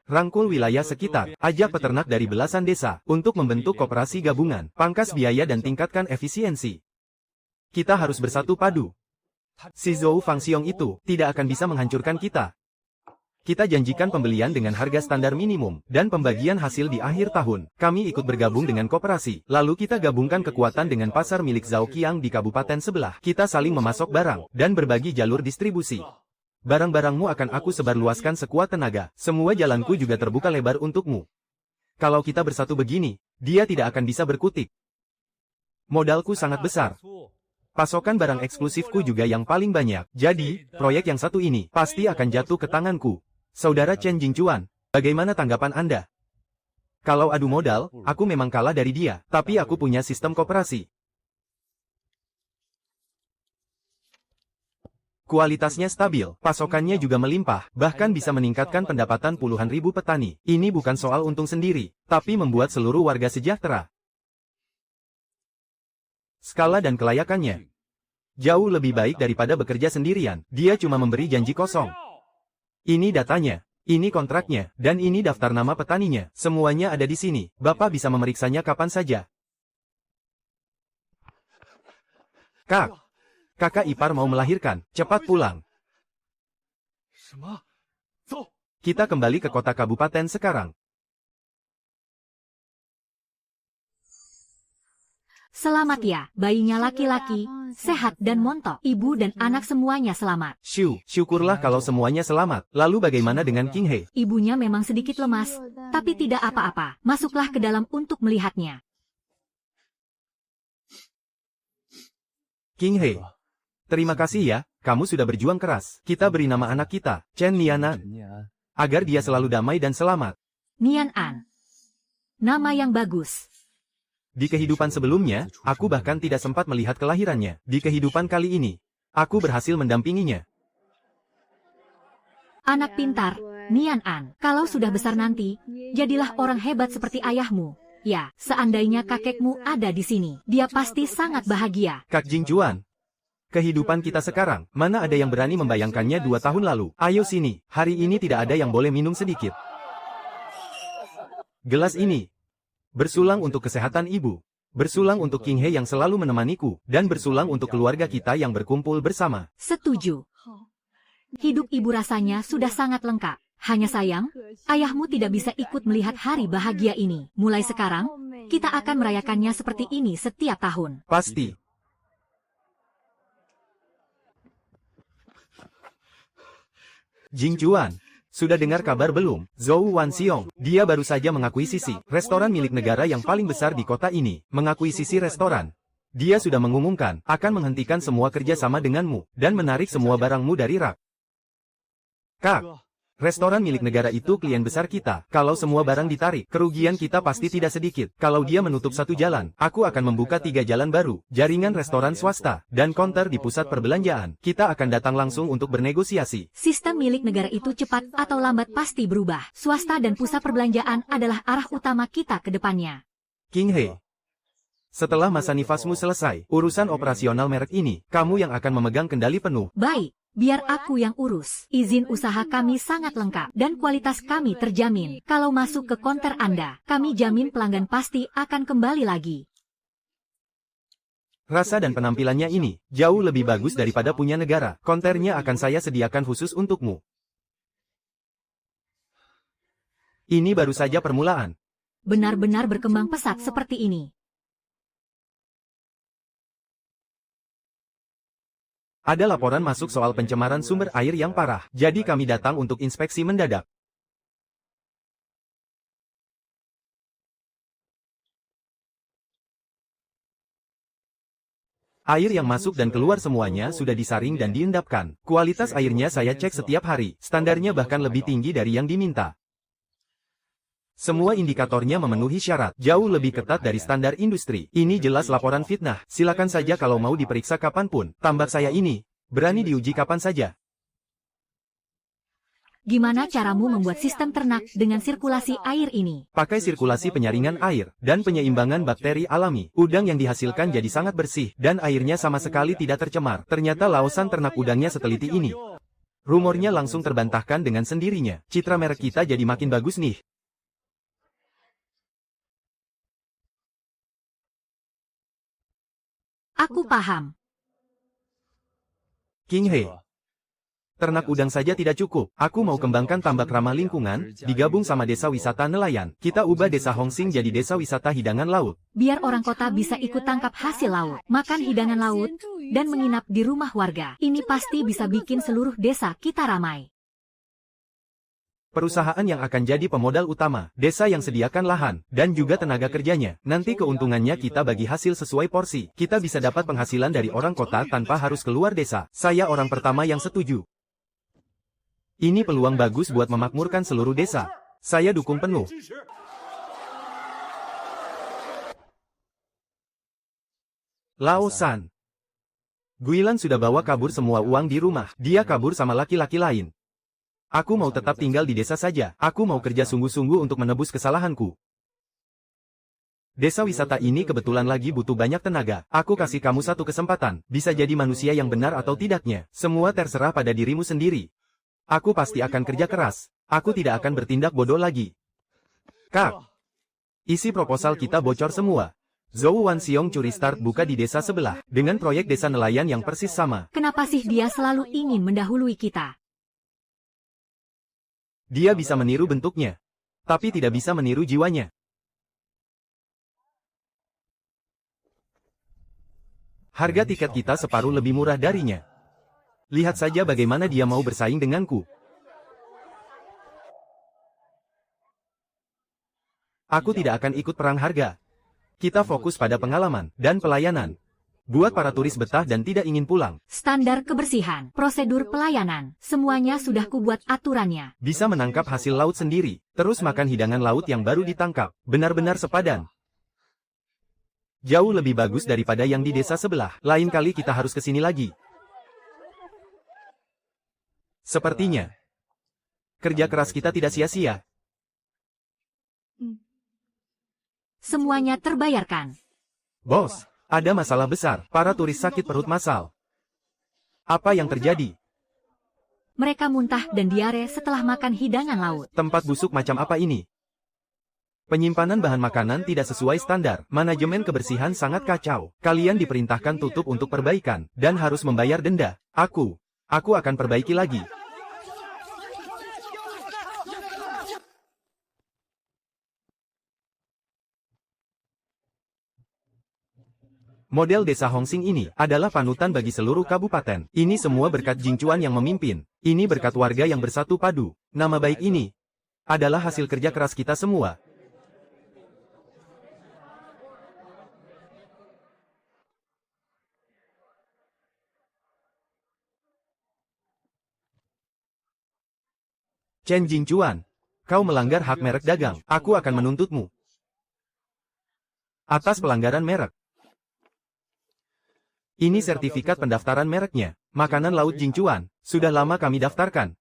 Rangkul wilayah sekitar, ajak peternak dari belasan desa, untuk membentuk koperasi gabungan, pangkas biaya dan tingkatkan efisiensi. Kita harus bersatu padu. Si Zhou Fangxiong itu, tidak akan bisa menghancurkan kita. Kita janjikan pembelian dengan harga standar minimum, dan pembagian hasil di akhir tahun. Kami ikut bergabung dengan koperasi, lalu kita gabungkan kekuatan dengan pasar milik Zhao Qiang di kabupaten sebelah. Kita saling memasok barang, dan berbagi jalur distribusi. Barang-barangmu akan aku sebarluaskan sekuat tenaga, semua jalanku juga terbuka lebar untukmu. Kalau kita bersatu begini, dia tidak akan bisa berkutik. Modalku sangat besar. Pasokan barang eksklusifku juga yang paling banyak. Jadi, proyek yang satu ini pasti akan jatuh ke tanganku. Saudara Chen Jingchuan, bagaimana tanggapan Anda? Kalau adu modal, aku memang kalah dari dia, tapi aku punya sistem koperasi. Kualitasnya stabil, pasokannya juga melimpah, bahkan bisa meningkatkan pendapatan puluhan ribu petani. Ini bukan soal untung sendiri, tapi membuat seluruh warga sejahtera. Skala dan kelayakannya jauh lebih baik daripada bekerja sendirian. Dia cuma memberi janji kosong. Ini datanya, ini kontraknya, dan ini daftar nama petaninya. Semuanya ada di sini. Bapak bisa memeriksanya kapan saja. Kak, kakak ipar mau melahirkan. Cepat pulang. Kita kembali ke kota kabupaten sekarang. Selamat ya, bayinya laki-laki, sehat dan montok. Ibu dan anak semuanya selamat. Syukurlah kalau semuanya selamat. Lalu bagaimana dengan King He? Ibunya memang sedikit lemas, tapi tidak apa-apa. Masuklah ke dalam untuk melihatnya. King He, terima kasih ya, kamu sudah berjuang keras. Kita beri nama anak kita, Chen Nianan, agar dia selalu damai dan selamat. Nian An. Nama yang bagus. Di kehidupan sebelumnya, aku bahkan tidak sempat melihat kelahirannya. Di kehidupan kali ini, aku berhasil mendampinginya. Anak pintar, Nian An. Kalau sudah besar nanti, jadilah orang hebat seperti ayahmu. Ya, seandainya kakekmu ada di sini, dia pasti sangat bahagia. Kak Jingchuan, kehidupan kita sekarang, mana ada yang berani membayangkannya 2 tahun lalu? Ayo sini, hari ini tidak ada yang boleh minum sedikit. Gelas ini bersulang untuk kesehatan ibu, bersulang untuk King He yang selalu menemaniku, dan bersulang untuk keluarga kita yang berkumpul bersama. Setuju. Hidup ibu rasanya sudah sangat lengkap. Hanya sayang, ayahmu tidak bisa ikut melihat hari bahagia ini. Mulai sekarang, kita akan merayakannya seperti ini setiap tahun. Pasti. Jingchuan, sudah dengar kabar belum? Zhou Wanxiong, dia baru saja mengakuisisi restoran milik negara yang paling besar di kota ini. Mengakuisisi restoran. Dia sudah mengumumkan akan menghentikan semua kerjasama denganmu dan menarik semua barangmu dari rak. Kak, restoran milik negara itu klien besar kita. Kalau semua barang ditarik, kerugian kita pasti tidak sedikit. Kalau dia menutup 1 jalan, aku akan membuka 3 jalan baru, jaringan restoran swasta, dan konter di pusat perbelanjaan. Kita akan datang langsung untuk bernegosiasi. Sistem milik negara itu cepat atau lambat pasti berubah. Swasta dan pusat perbelanjaan adalah arah utama kita ke depannya. King He, setelah masa nifasmu selesai, urusan operasional merek ini, kamu yang akan memegang kendali penuh. Baik. Biar aku yang urus. Izin usaha kami sangat lengkap dan kualitas kami terjamin. Kalau masuk ke konter Anda, kami jamin pelanggan pasti akan kembali lagi. Rasa dan penampilannya ini jauh lebih bagus daripada punya negara. Konternya akan saya sediakan khusus untukmu. Ini baru saja permulaan. Benar-benar berkembang pesat seperti ini. Ada laporan masuk soal pencemaran sumber air yang parah. Jadi kami datang untuk inspeksi mendadak. Air yang masuk dan keluar semuanya sudah disaring dan diendapkan. Kualitas airnya saya cek setiap hari. Standarnya bahkan lebih tinggi dari yang diminta. Semua indikatornya memenuhi syarat, jauh lebih ketat dari standar industri. Ini jelas laporan fitnah. Silakan saja kalau mau diperiksa kapanpun. Tambak saya ini berani diuji kapan saja. Gimana caramu membuat sistem ternak dengan sirkulasi air ini? Pakai sirkulasi penyaringan air dan penyeimbangan bakteri alami. Udang yang dihasilkan jadi sangat bersih dan airnya sama sekali tidak tercemar. Ternyata laosan ternak udangnya seteliti ini. Rumornya langsung terbantahkan dengan sendirinya. Citra merek kita jadi makin bagus nih. Aku paham. King He. Ternak udang saja tidak cukup. Aku mau kembangkan tambak ramah lingkungan, digabung sama desa wisata nelayan. Kita ubah desa Hongsing jadi desa wisata hidangan laut. Biar orang kota bisa ikut tangkap hasil laut, makan hidangan laut, dan menginap di rumah warga. Ini pasti bisa bikin seluruh desa kita ramai. Perusahaan yang akan jadi pemodal utama, desa yang sediakan lahan, dan juga tenaga kerjanya. Nanti keuntungannya kita bagi hasil sesuai porsi. Kita bisa dapat penghasilan dari orang kota tanpa harus keluar desa. Saya orang pertama yang setuju. Ini peluang bagus buat memakmurkan seluruh desa. Saya dukung penuh. Lao San. Guilan sudah bawa kabur semua uang di rumah. Dia kabur sama laki-laki lain. Aku mau tetap tinggal di desa saja. Aku mau kerja sungguh-sungguh untuk menebus kesalahanku. Desa wisata ini kebetulan lagi butuh banyak tenaga. Aku kasih kamu satu kesempatan. Bisa jadi manusia yang benar atau tidaknya. Semua terserah pada dirimu sendiri. Aku pasti akan kerja keras. Aku tidak akan bertindak bodoh lagi. Kak, isi proposal kita bocor semua. Zhou Wanxiong curi start buka di desa sebelah, dengan proyek desa nelayan yang persis sama. Kenapa sih dia selalu ingin mendahului kita? Dia bisa meniru bentuknya, tapi tidak bisa meniru jiwanya. Harga tiket kita separuh lebih murah darinya. Lihat saja bagaimana dia mau bersaing denganku. Aku tidak akan ikut perang harga. Kita fokus pada pengalaman dan pelayanan. Buat para turis betah dan tidak ingin pulang. Standar kebersihan, prosedur pelayanan, semuanya sudah kubuat aturannya. Bisa menangkap hasil laut sendiri, terus makan hidangan laut yang baru ditangkap. Benar-benar sepadan. Jauh lebih bagus daripada yang di desa sebelah. Lain kali kita harus ke sini lagi. Sepertinya, kerja keras kita tidak sia-sia. Semuanya terbayarkan. Bos, ada masalah besar. Para turis sakit perut massal. Apa yang terjadi? Mereka muntah dan diare setelah makan hidangan laut. Tempat busuk macam apa ini? Penyimpanan bahan makanan tidak sesuai standar. Manajemen kebersihan sangat kacau. Kalian diperintahkan tutup untuk perbaikan, dan harus membayar denda. Aku akan perbaiki lagi. Model desa Hongsing ini adalah panutan bagi seluruh kabupaten. Ini semua berkat Jing Chuan yang memimpin. Ini berkat warga yang bersatu padu. Nama baik ini adalah hasil kerja keras kita semua. Chen Jing Chuan, kau melanggar hak merek dagang. Aku akan menuntutmu atas pelanggaran merek. Ini sertifikat pendaftaran mereknya. Makanan laut Jing Chuan. Sudah lama kami daftarkan.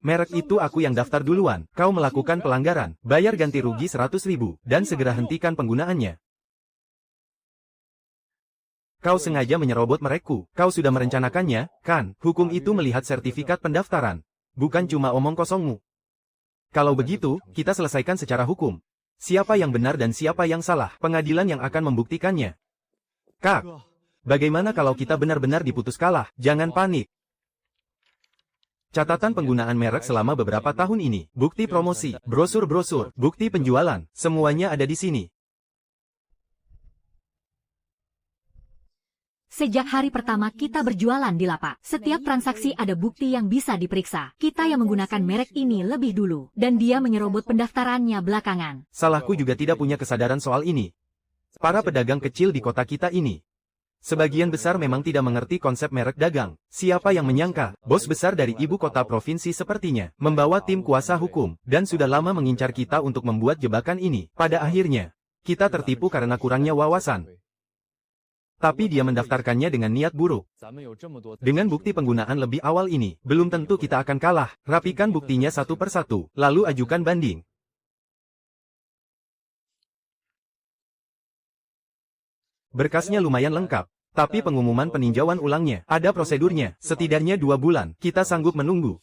Merek itu aku yang daftar duluan. Kau melakukan pelanggaran. Bayar ganti rugi 100.000. Dan segera hentikan penggunaannya. Kau sengaja menyerobot merekku. Kau sudah merencanakannya, kan? Hukum itu melihat sertifikat pendaftaran. Bukan cuma omong kosongmu. Kalau begitu, kita selesaikan secara hukum. Siapa yang benar dan siapa yang salah? Pengadilan yang akan membuktikannya. Kak, bagaimana kalau kita benar-benar diputus kalah? Jangan panik. Catatan penggunaan merek selama beberapa tahun ini, bukti promosi, brosur-brosur, bukti penjualan, semuanya ada di sini. Sejak hari pertama kita berjualan di lapak, setiap transaksi ada bukti yang bisa diperiksa. Kita yang menggunakan merek ini lebih dulu, dan dia menyerobot pendaftarannya belakangan. Salahku juga tidak punya kesadaran soal ini. Para pedagang kecil di kota kita ini. Sebagian besar memang tidak mengerti konsep merek dagang. Siapa yang menyangka, bos besar dari ibu kota provinsi sepertinya, membawa tim kuasa hukum, dan sudah lama mengincar kita untuk membuat jebakan ini. Pada akhirnya, kita tertipu karena kurangnya wawasan. Tapi dia mendaftarkannya dengan niat buruk. Dengan bukti penggunaan lebih awal ini, belum tentu kita akan kalah. Rapikan buktinya satu persatu, lalu ajukan banding. Berkasnya lumayan lengkap, tapi pengumuman peninjauan ulangnya, ada prosedurnya, setidaknya 2 bulan, kita sanggup menunggu.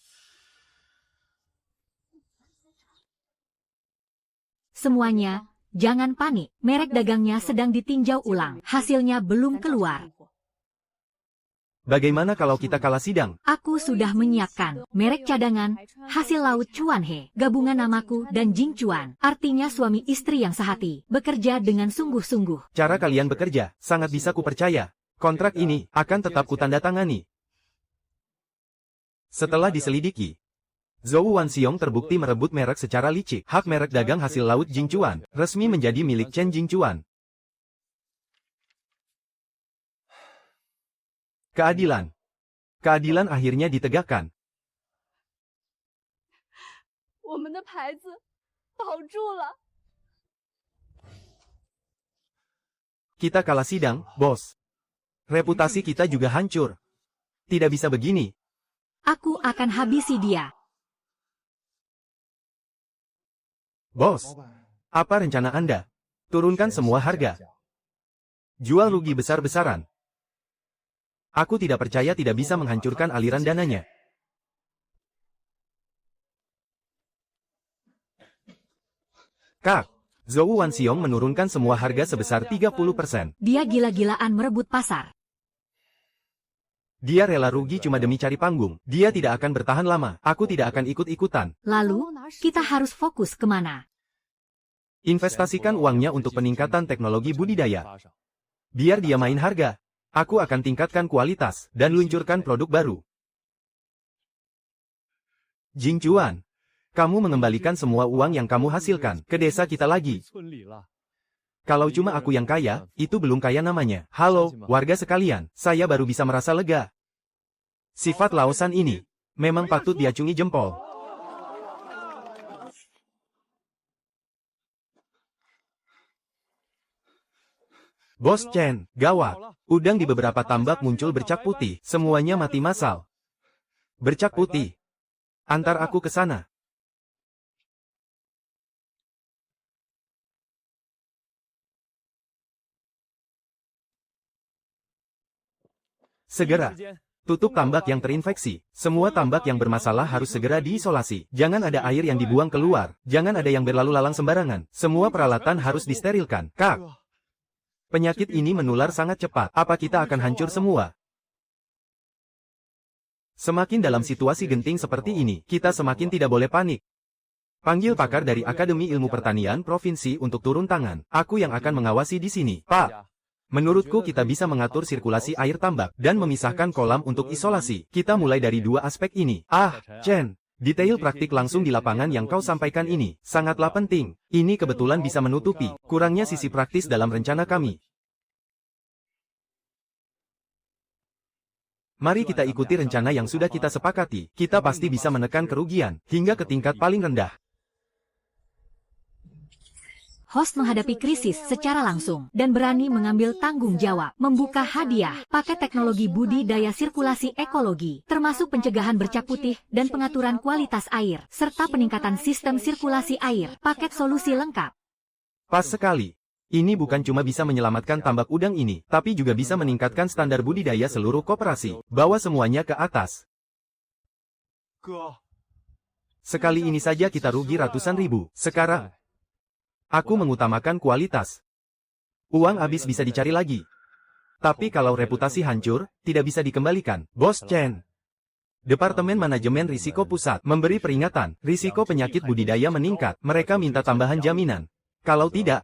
Semuanya, jangan panik, merek dagangnya sedang ditinjau ulang, hasilnya belum keluar. Bagaimana kalau kita kalah sidang? Aku sudah menyiapkan merek cadangan, hasil laut Cuan He, gabungan namaku dan Jing Cuan, artinya suami istri yang sehati, bekerja dengan sungguh-sungguh. Cara kalian bekerja, sangat bisa kupercaya. Kontrak ini akan tetap kutandatangani. Setelah diselidiki, Zhou Wanxiong terbukti merebut merek secara licik. Hak merek dagang hasil laut Jing Cuan, resmi menjadi milik Chen Jing Cuan. Keadilan. Keadilan akhirnya ditegakkan. Kita kalah sidang, bos. Reputasi kita juga hancur. Tidak bisa begini. Aku akan habisi dia. Bos, apa rencana Anda? Turunkan semua harga. Jual rugi besar-besaran. Aku tidak percaya tidak bisa menghancurkan aliran dananya. Kak, Zhou Wanxiong menurunkan semua harga sebesar 30%. Dia gila-gilaan merebut pasar. Dia rela rugi cuma demi cari panggung. Dia tidak akan bertahan lama. Aku tidak akan ikut-ikutan. Lalu, kita harus fokus kemana? Investasikan uangnya untuk peningkatan teknologi budidaya. Biar dia main harga. Aku akan tingkatkan kualitas dan luncurkan produk baru. Jing Cuan, kamu mengembalikan semua uang yang kamu hasilkan ke desa kita lagi. Kalau cuma aku yang kaya, itu belum kaya namanya. Halo, warga sekalian, saya baru bisa merasa lega. Sifat Laosan ini memang patut diacungi jempol. Bos Chen, gawat. Udang di beberapa tambak muncul bercak putih. Semuanya mati massal. Bercak putih. Antar aku ke sana. Segera. Tutup tambak yang terinfeksi. Semua tambak yang bermasalah harus segera diisolasi. Jangan ada air yang dibuang keluar. Jangan ada yang berlalu lalang sembarangan. Semua peralatan harus disterilkan. Kak. Penyakit ini menular sangat cepat. Apa kita akan hancur semua? Semakin dalam situasi genting seperti ini, kita semakin tidak boleh panik. Panggil pakar dari Akademi Ilmu Pertanian Provinsi untuk turun tangan. Aku yang akan mengawasi di sini. Pak, menurutku kita bisa mengatur sirkulasi air tambak dan memisahkan kolam untuk isolasi. Kita mulai dari 2 aspek ini. Chen. Detail praktik langsung di lapangan yang kau sampaikan ini, sangatlah penting. Ini kebetulan bisa menutupi kurangnya sisi praktis dalam rencana kami. Mari kita ikuti rencana yang sudah kita sepakati. Kita pasti bisa menekan kerugian, hingga ke tingkat paling rendah. Host menghadapi krisis secara langsung dan berani mengambil tanggung jawab, membuka hadiah, paket teknologi budidaya sirkulasi ekologi, termasuk pencegahan bercak putih dan pengaturan kualitas air, serta peningkatan sistem sirkulasi air, paket solusi lengkap. Pas sekali. Ini bukan cuma bisa menyelamatkan tambak udang ini, tapi juga bisa meningkatkan standar budidaya seluruh koperasi. Bawa semuanya ke atas. Sekali ini saja kita rugi ratusan ribu. Sekarang, aku mengutamakan kualitas. Uang habis bisa dicari lagi. Tapi kalau reputasi hancur, tidak bisa dikembalikan. Bos Chen. Departemen Manajemen Risiko Pusat memberi peringatan, risiko penyakit budidaya meningkat. Mereka minta tambahan jaminan. Kalau tidak,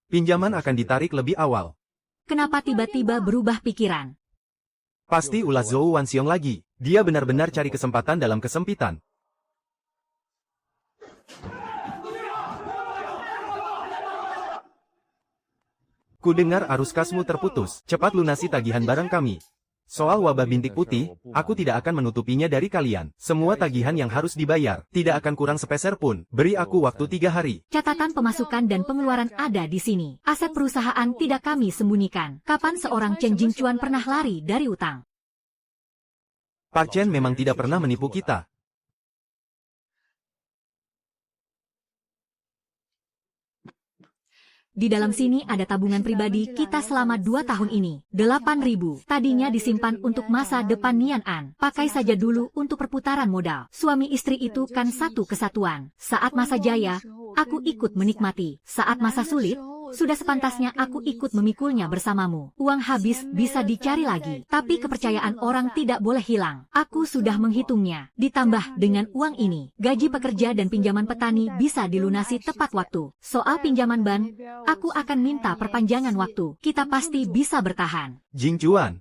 pinjaman akan ditarik lebih awal. Kenapa tiba-tiba berubah pikiran? Pasti ulah Zhou Wanxiong lagi. Dia benar-benar cari kesempatan dalam kesempitan. Ku dengar arus kasmu terputus. Cepat lunasi tagihan barang kami. Soal wabah bintik putih, aku tidak akan menutupinya dari kalian. Semua tagihan yang harus dibayar, tidak akan kurang sepeser pun. Beri aku waktu 3 hari. Catatan pemasukan dan pengeluaran ada di sini. Aset perusahaan tidak kami sembunyikan. Kapan seorang Chen Jingchuan pernah lari dari utang? Pak Chen memang tidak pernah menipu kita. Di dalam sini ada tabungan pribadi kita selama 2 tahun ini. 8.000. Tadinya disimpan untuk masa depan Nian An. Pakai saja dulu untuk perputaran modal. Suami istri itu kan satu kesatuan. Saat masa jaya, aku ikut menikmati. Saat masa sulit, sudah sepantasnya aku ikut memikulnya bersamamu. Uang habis bisa dicari lagi. Tapi kepercayaan orang tidak boleh hilang. Aku sudah menghitungnya. Ditambah dengan uang ini, gaji pekerja dan pinjaman petani bisa dilunasi tepat waktu. Soal pinjaman ban, aku akan minta perpanjangan waktu. Kita pasti bisa bertahan. Jingchuan,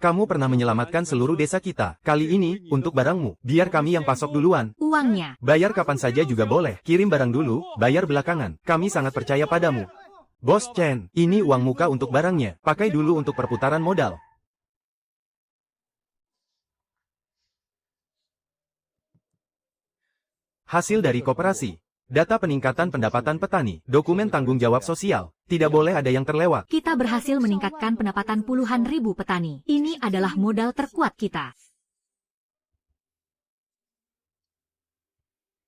kamu pernah menyelamatkan seluruh desa kita. Kali ini, untuk barangmu, biar kami yang pasok duluan. Uangnya. Bayar kapan saja juga boleh. Kirim barang dulu, bayar belakangan. Kami sangat percaya padamu. Bos Chen, ini uang muka untuk barangnya. Pakai dulu untuk perputaran modal. Hasil dari koperasi. Data peningkatan pendapatan petani. Dokumen tanggung jawab sosial. Tidak boleh ada yang terlewat. Kita berhasil meningkatkan pendapatan puluhan ribu petani. Ini adalah modal terkuat kita.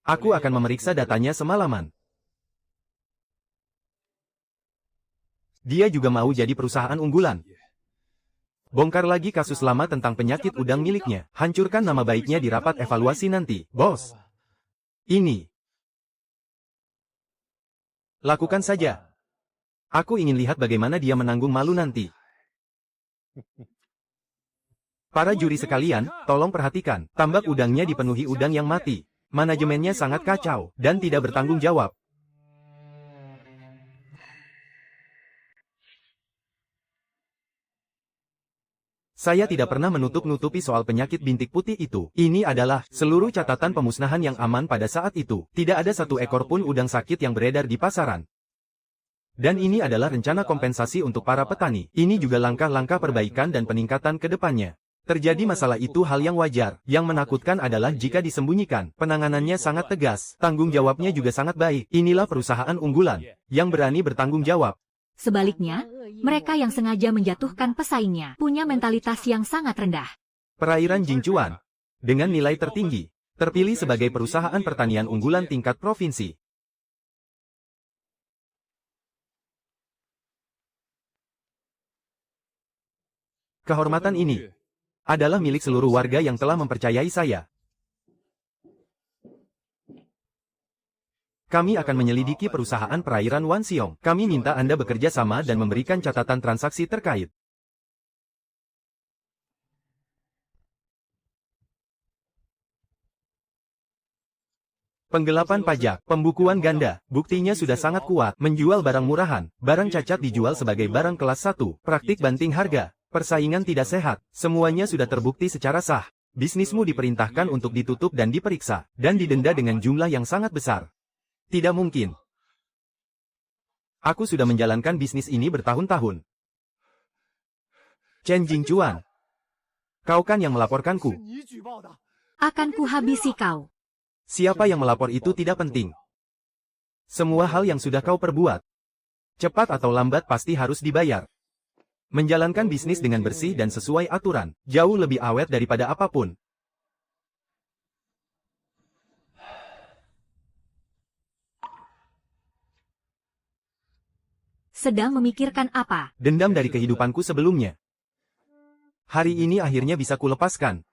Aku akan memeriksa datanya semalaman. Dia juga mau jadi perusahaan unggulan. Bongkar lagi kasus lama tentang penyakit udang miliknya. Hancurkan nama baiknya di rapat evaluasi nanti. Bos. Ini. Lakukan saja. Aku ingin lihat bagaimana dia menanggung malu nanti. Para juri sekalian, tolong perhatikan. Tambak udangnya dipenuhi udang yang mati. Manajemennya sangat kacau, dan tidak bertanggung jawab. Saya tidak pernah menutup-nutupi soal penyakit bintik putih itu. Ini adalah seluruh catatan pemusnahan yang aman pada saat itu. Tidak ada satu ekor pun udang sakit yang beredar di pasaran. Dan ini adalah rencana kompensasi untuk para petani. Ini juga langkah-langkah perbaikan dan peningkatan ke depannya. Terjadi masalah itu hal yang wajar. Yang menakutkan adalah jika disembunyikan. Penanganannya sangat tegas. Tanggung jawabnya juga sangat baik. Inilah perusahaan unggulan yang berani bertanggung jawab. Sebaliknya, mereka yang sengaja menjatuhkan pesaingnya punya mentalitas yang sangat rendah. Perairan Jingchuan, dengan nilai tertinggi, terpilih sebagai perusahaan pertanian unggulan tingkat provinsi. Kehormatan ini adalah milik seluruh warga yang telah mempercayai saya. Kami akan menyelidiki perusahaan perairan Wanxiong. Kami minta Anda bekerja sama dan memberikan catatan transaksi terkait. Penggelapan pajak, pembukuan ganda, buktinya sudah sangat kuat. Menjual barang murahan, barang cacat dijual sebagai barang kelas 1, praktik banting harga, persaingan tidak sehat, semuanya sudah terbukti secara sah. Bisnismu diperintahkan untuk ditutup dan diperiksa, dan didenda dengan jumlah yang sangat besar. Tidak mungkin. Aku sudah menjalankan bisnis ini bertahun-tahun. Chen Jingchuan, kau kan yang melaporkanku. Akan kuhabisi kau. Siapa yang melapor itu tidak penting. Semua hal yang sudah kau perbuat, cepat atau lambat pasti harus dibayar. Menjalankan bisnis dengan bersih dan sesuai aturan, jauh lebih awet daripada apapun. Sedang memikirkan apa? Dendam dari kehidupanku sebelumnya. Hari ini akhirnya bisa kulepaskan.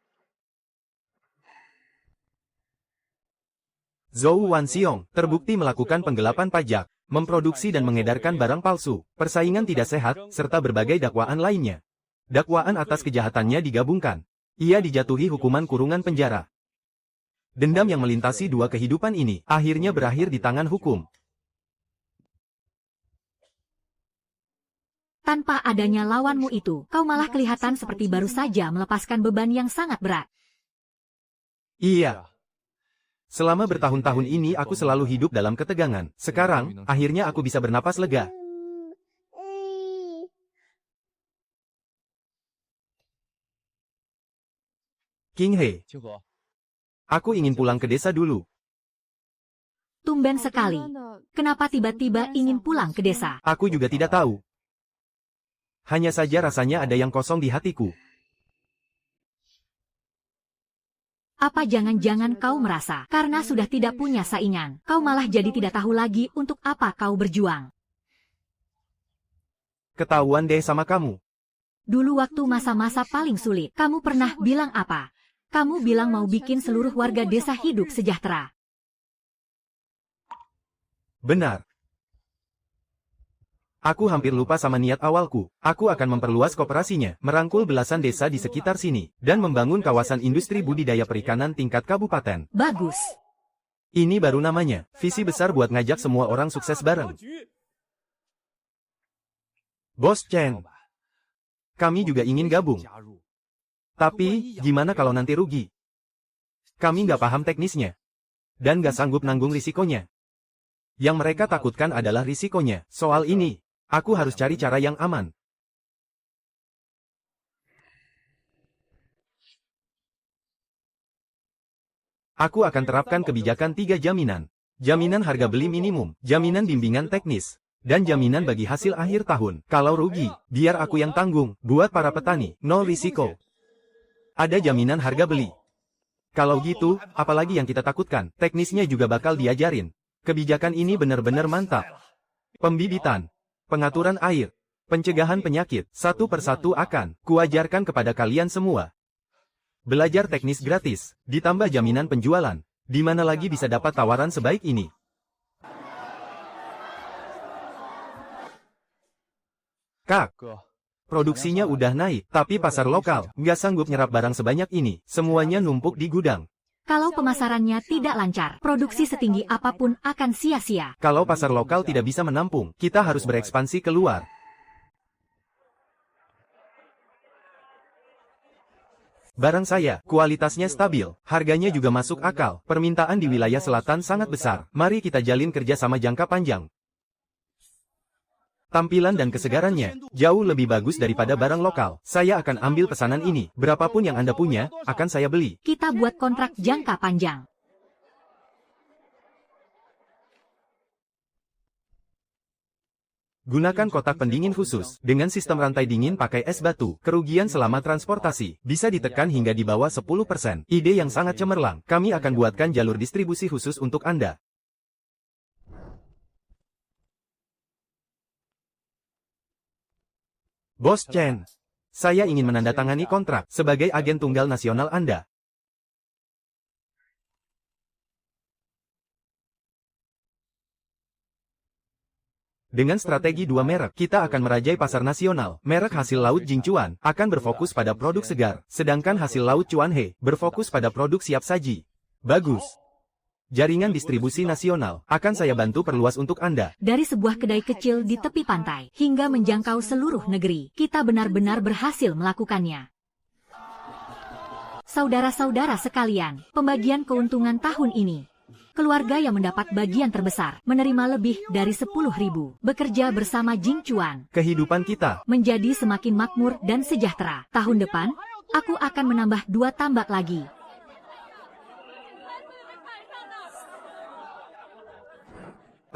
Zhou Wanxiong terbukti melakukan penggelapan pajak, memproduksi dan mengedarkan barang palsu, persaingan tidak sehat, serta berbagai dakwaan lainnya. Dakwaan atas kejahatannya digabungkan. Ia dijatuhi hukuman kurungan penjara. Dendam yang melintasi dua kehidupan ini akhirnya berakhir di tangan hukum. Tanpa adanya lawanmu itu, kau malah kelihatan seperti baru saja melepaskan beban yang sangat berat. Iya. Selama bertahun-tahun ini aku selalu hidup dalam ketegangan. Sekarang, akhirnya aku bisa bernapas lega. King He, aku ingin pulang ke desa dulu. Tumben sekali. Kenapa tiba-tiba ingin pulang ke desa? Aku juga tidak tahu. Hanya saja rasanya ada yang kosong di hatiku. Apa jangan-jangan kau merasa, karena sudah tidak punya saingan, kau malah jadi tidak tahu lagi untuk apa kau berjuang? Ketahuan deh sama kamu. Dulu waktu masa-masa paling sulit, kamu pernah bilang apa? Kamu bilang mau bikin seluruh warga desa hidup sejahtera. Benar. Aku hampir lupa sama niat awalku. Aku akan memperluas kooperasinya, merangkul belasan desa di sekitar sini, dan membangun kawasan industri budidaya perikanan tingkat kabupaten. Bagus. Ini baru namanya, visi besar buat ngajak semua orang sukses bareng. Bos Chen, kami juga ingin gabung. Tapi, gimana kalau nanti rugi? Kami nggak paham teknisnya. Dan nggak sanggup nanggung risikonya. Yang mereka takutkan adalah risikonya. Soal ini, aku harus cari cara yang aman. Aku akan terapkan kebijakan 3 jaminan. Jaminan harga beli minimum, jaminan bimbingan teknis, dan jaminan bagi hasil akhir tahun. Kalau rugi, biar aku yang tanggung. Buat para petani, nol risiko. Ada jaminan harga beli. Kalau gitu, apalagi yang kita takutkan, teknisnya juga bakal diajarin. Kebijakan ini benar-benar mantap. Pembibitan, pengaturan air, pencegahan penyakit, satu persatu akan kuajarkan kepada kalian semua. Belajar teknis gratis, ditambah jaminan penjualan. Di mana lagi bisa dapat tawaran sebaik ini? Kak, produksinya udah naik, tapi pasar lokal nggak sanggup nyerap barang sebanyak ini. Semuanya numpuk di gudang. Kalau pemasarannya tidak lancar, produksi setinggi apapun akan sia-sia. Kalau pasar lokal tidak bisa menampung, kita harus berekspansi keluar. Barang saya, kualitasnya stabil, harganya juga masuk akal. Permintaan di wilayah selatan sangat besar. Mari kita jalin kerja sama jangka panjang. Tampilan dan kesegarannya jauh lebih bagus daripada barang lokal. Saya akan ambil pesanan ini. Berapapun yang Anda punya, akan saya beli. Kita buat kontrak jangka panjang. Gunakan kotak pendingin khusus. Dengan sistem rantai dingin pakai es batu, kerugian selama transportasi bisa ditekan hingga di bawah 10%. Ide yang sangat cemerlang. Kami akan buatkan jalur distribusi khusus untuk Anda. Bos Chen, saya ingin menandatangani kontrak sebagai agen tunggal nasional Anda. Dengan strategi 2 merek, kita akan merajai pasar nasional. Merek hasil laut Jingchuan akan berfokus pada produk segar, sedangkan hasil laut Chuanhe berfokus pada produk siap saji. Bagus. Jaringan distribusi nasional akan saya bantu perluas untuk Anda. Dari sebuah kedai kecil di tepi pantai hingga menjangkau seluruh negeri, kita benar-benar berhasil melakukannya. Saudara-saudara sekalian, pembagian keuntungan tahun ini. Keluarga yang mendapat bagian terbesar menerima lebih dari 10.000. Bekerja bersama Jingchuan, Kehidupan kita menjadi semakin makmur dan sejahtera. Tahun depan, aku akan menambah 2 tambak lagi.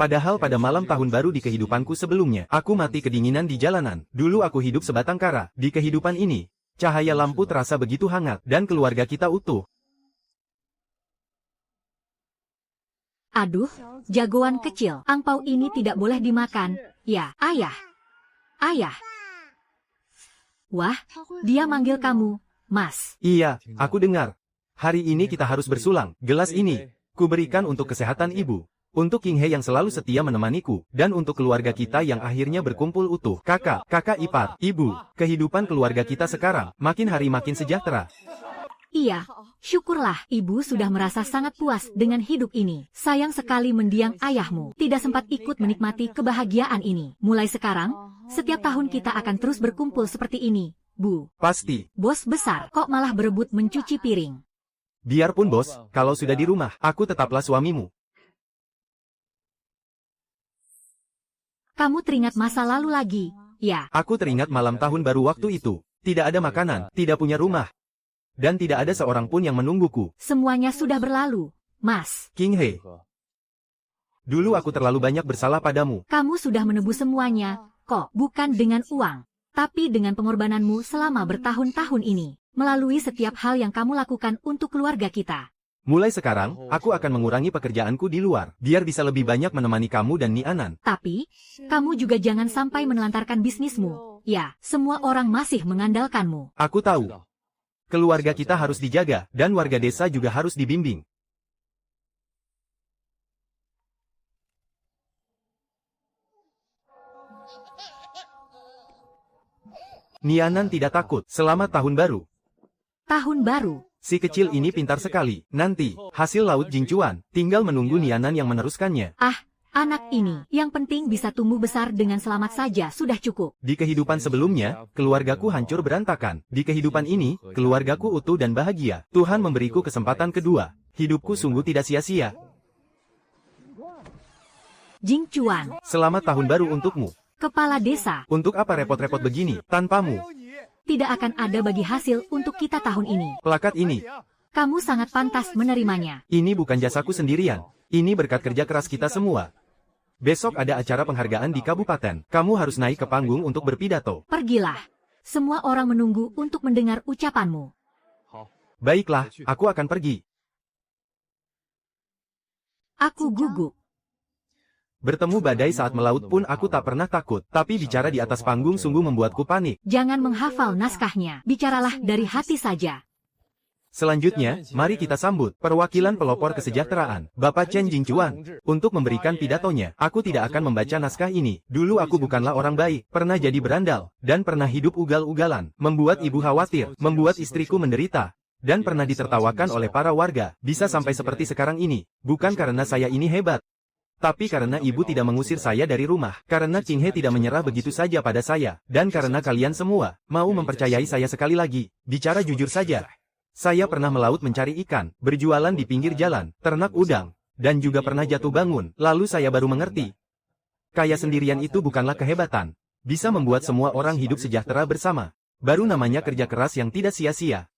Padahal pada malam tahun baru di kehidupanku sebelumnya, aku mati kedinginan di jalanan. Dulu aku hidup sebatang kara. Di kehidupan ini, cahaya lampu terasa begitu hangat, dan keluarga kita utuh. Aduh, jagoan kecil, angpau ini tidak boleh dimakan. Ya, ayah. Ayah. Wah, dia manggil kamu, Mas. Iya, aku dengar. Hari ini kita harus bersulang. Gelas ini, kuberikan untuk kesehatan ibu. Untuk King He yang selalu setia menemaniku. Dan untuk keluarga kita yang akhirnya berkumpul utuh. Kakak, kakak ipar, ibu. Kehidupan keluarga kita sekarang, makin hari makin sejahtera. Iya, syukurlah ibu sudah merasa sangat puas dengan hidup ini. Sayang sekali mendiang ayahmu. Tidak sempat ikut menikmati kebahagiaan ini. Mulai sekarang, setiap tahun kita akan terus berkumpul seperti ini, Bu. Pasti. Bos besar, kok malah berebut mencuci piring? Biarpun bos, kalau sudah di rumah, aku tetaplah suamimu. Kamu teringat masa lalu lagi, ya? Aku teringat malam tahun baru waktu itu. Tidak ada makanan, tidak punya rumah. Dan tidak ada seorang pun yang menungguku. Semuanya sudah berlalu, Mas. King He. Dulu aku terlalu banyak bersalah padamu. Kamu sudah menebus semuanya, kok bukan dengan uang, tapi dengan pengorbananmu selama bertahun-tahun ini. Melalui setiap hal yang kamu lakukan untuk keluarga kita. Mulai sekarang, aku akan mengurangi pekerjaanku di luar, biar bisa lebih banyak menemani kamu dan Ni Anan. Tapi, kamu juga jangan sampai menelantarkan bisnismu. Ya, semua orang masih mengandalkanmu. Aku tahu. Keluarga kita harus dijaga, dan warga desa juga harus dibimbing. Ni Anan tidak takut. Selamat tahun baru. Tahun baru. Si kecil ini pintar sekali. Nanti, hasil laut Jingcuan, tinggal menunggu Ni Anan yang meneruskannya. Anak ini, yang penting bisa tumbuh besar dengan selamat saja sudah cukup. Di kehidupan sebelumnya, keluargaku hancur berantakan. Di kehidupan ini, keluargaku utuh dan bahagia. Tuhan memberiku kesempatan kedua. Hidupku sungguh tidak sia-sia. Jingcuan, Selamat tahun baru untukmu. kepala desa, Untuk apa repot-repot begini, tanpamu? tidak akan ada bagi hasil untuk kita tahun ini. Plakat ini, Kamu sangat pantas menerimanya. ini bukan jasaku sendirian. Ini berkat kerja keras kita semua. Besok ada acara penghargaan di kabupaten. Kamu harus naik ke panggung untuk berpidato. Pergilah. Semua orang menunggu untuk mendengar ucapanmu. Baiklah, aku akan pergi. Aku gugup. Bertemu badai saat melaut pun aku tak pernah takut. Tapi bicara di atas panggung sungguh membuatku panik. Jangan menghafal naskahnya. Bicaralah dari hati saja. Selanjutnya, mari kita sambut perwakilan pelopor kesejahteraan, Bapak Chen Jingcuan. Untuk memberikan pidatonya, aku tidak akan membaca naskah ini. Dulu aku bukanlah orang baik, pernah jadi berandal, dan pernah hidup ugal-ugalan, membuat ibu khawatir, membuat istriku menderita, dan pernah ditertawakan oleh para warga. Bisa sampai seperti sekarang ini, bukan karena saya ini hebat, tapi karena ibu tidak mengusir saya dari rumah, karena King He tidak menyerah begitu saja pada saya, dan karena kalian semua mau mempercayai saya sekali lagi. Bicara jujur saja. Saya pernah melaut mencari ikan, berjualan di pinggir jalan, ternak udang, dan juga pernah jatuh bangun, lalu saya baru mengerti. Kaya sendirian itu bukanlah kehebatan. Bisa membuat semua orang hidup sejahtera bersama. Baru namanya kerja keras yang tidak sia-sia.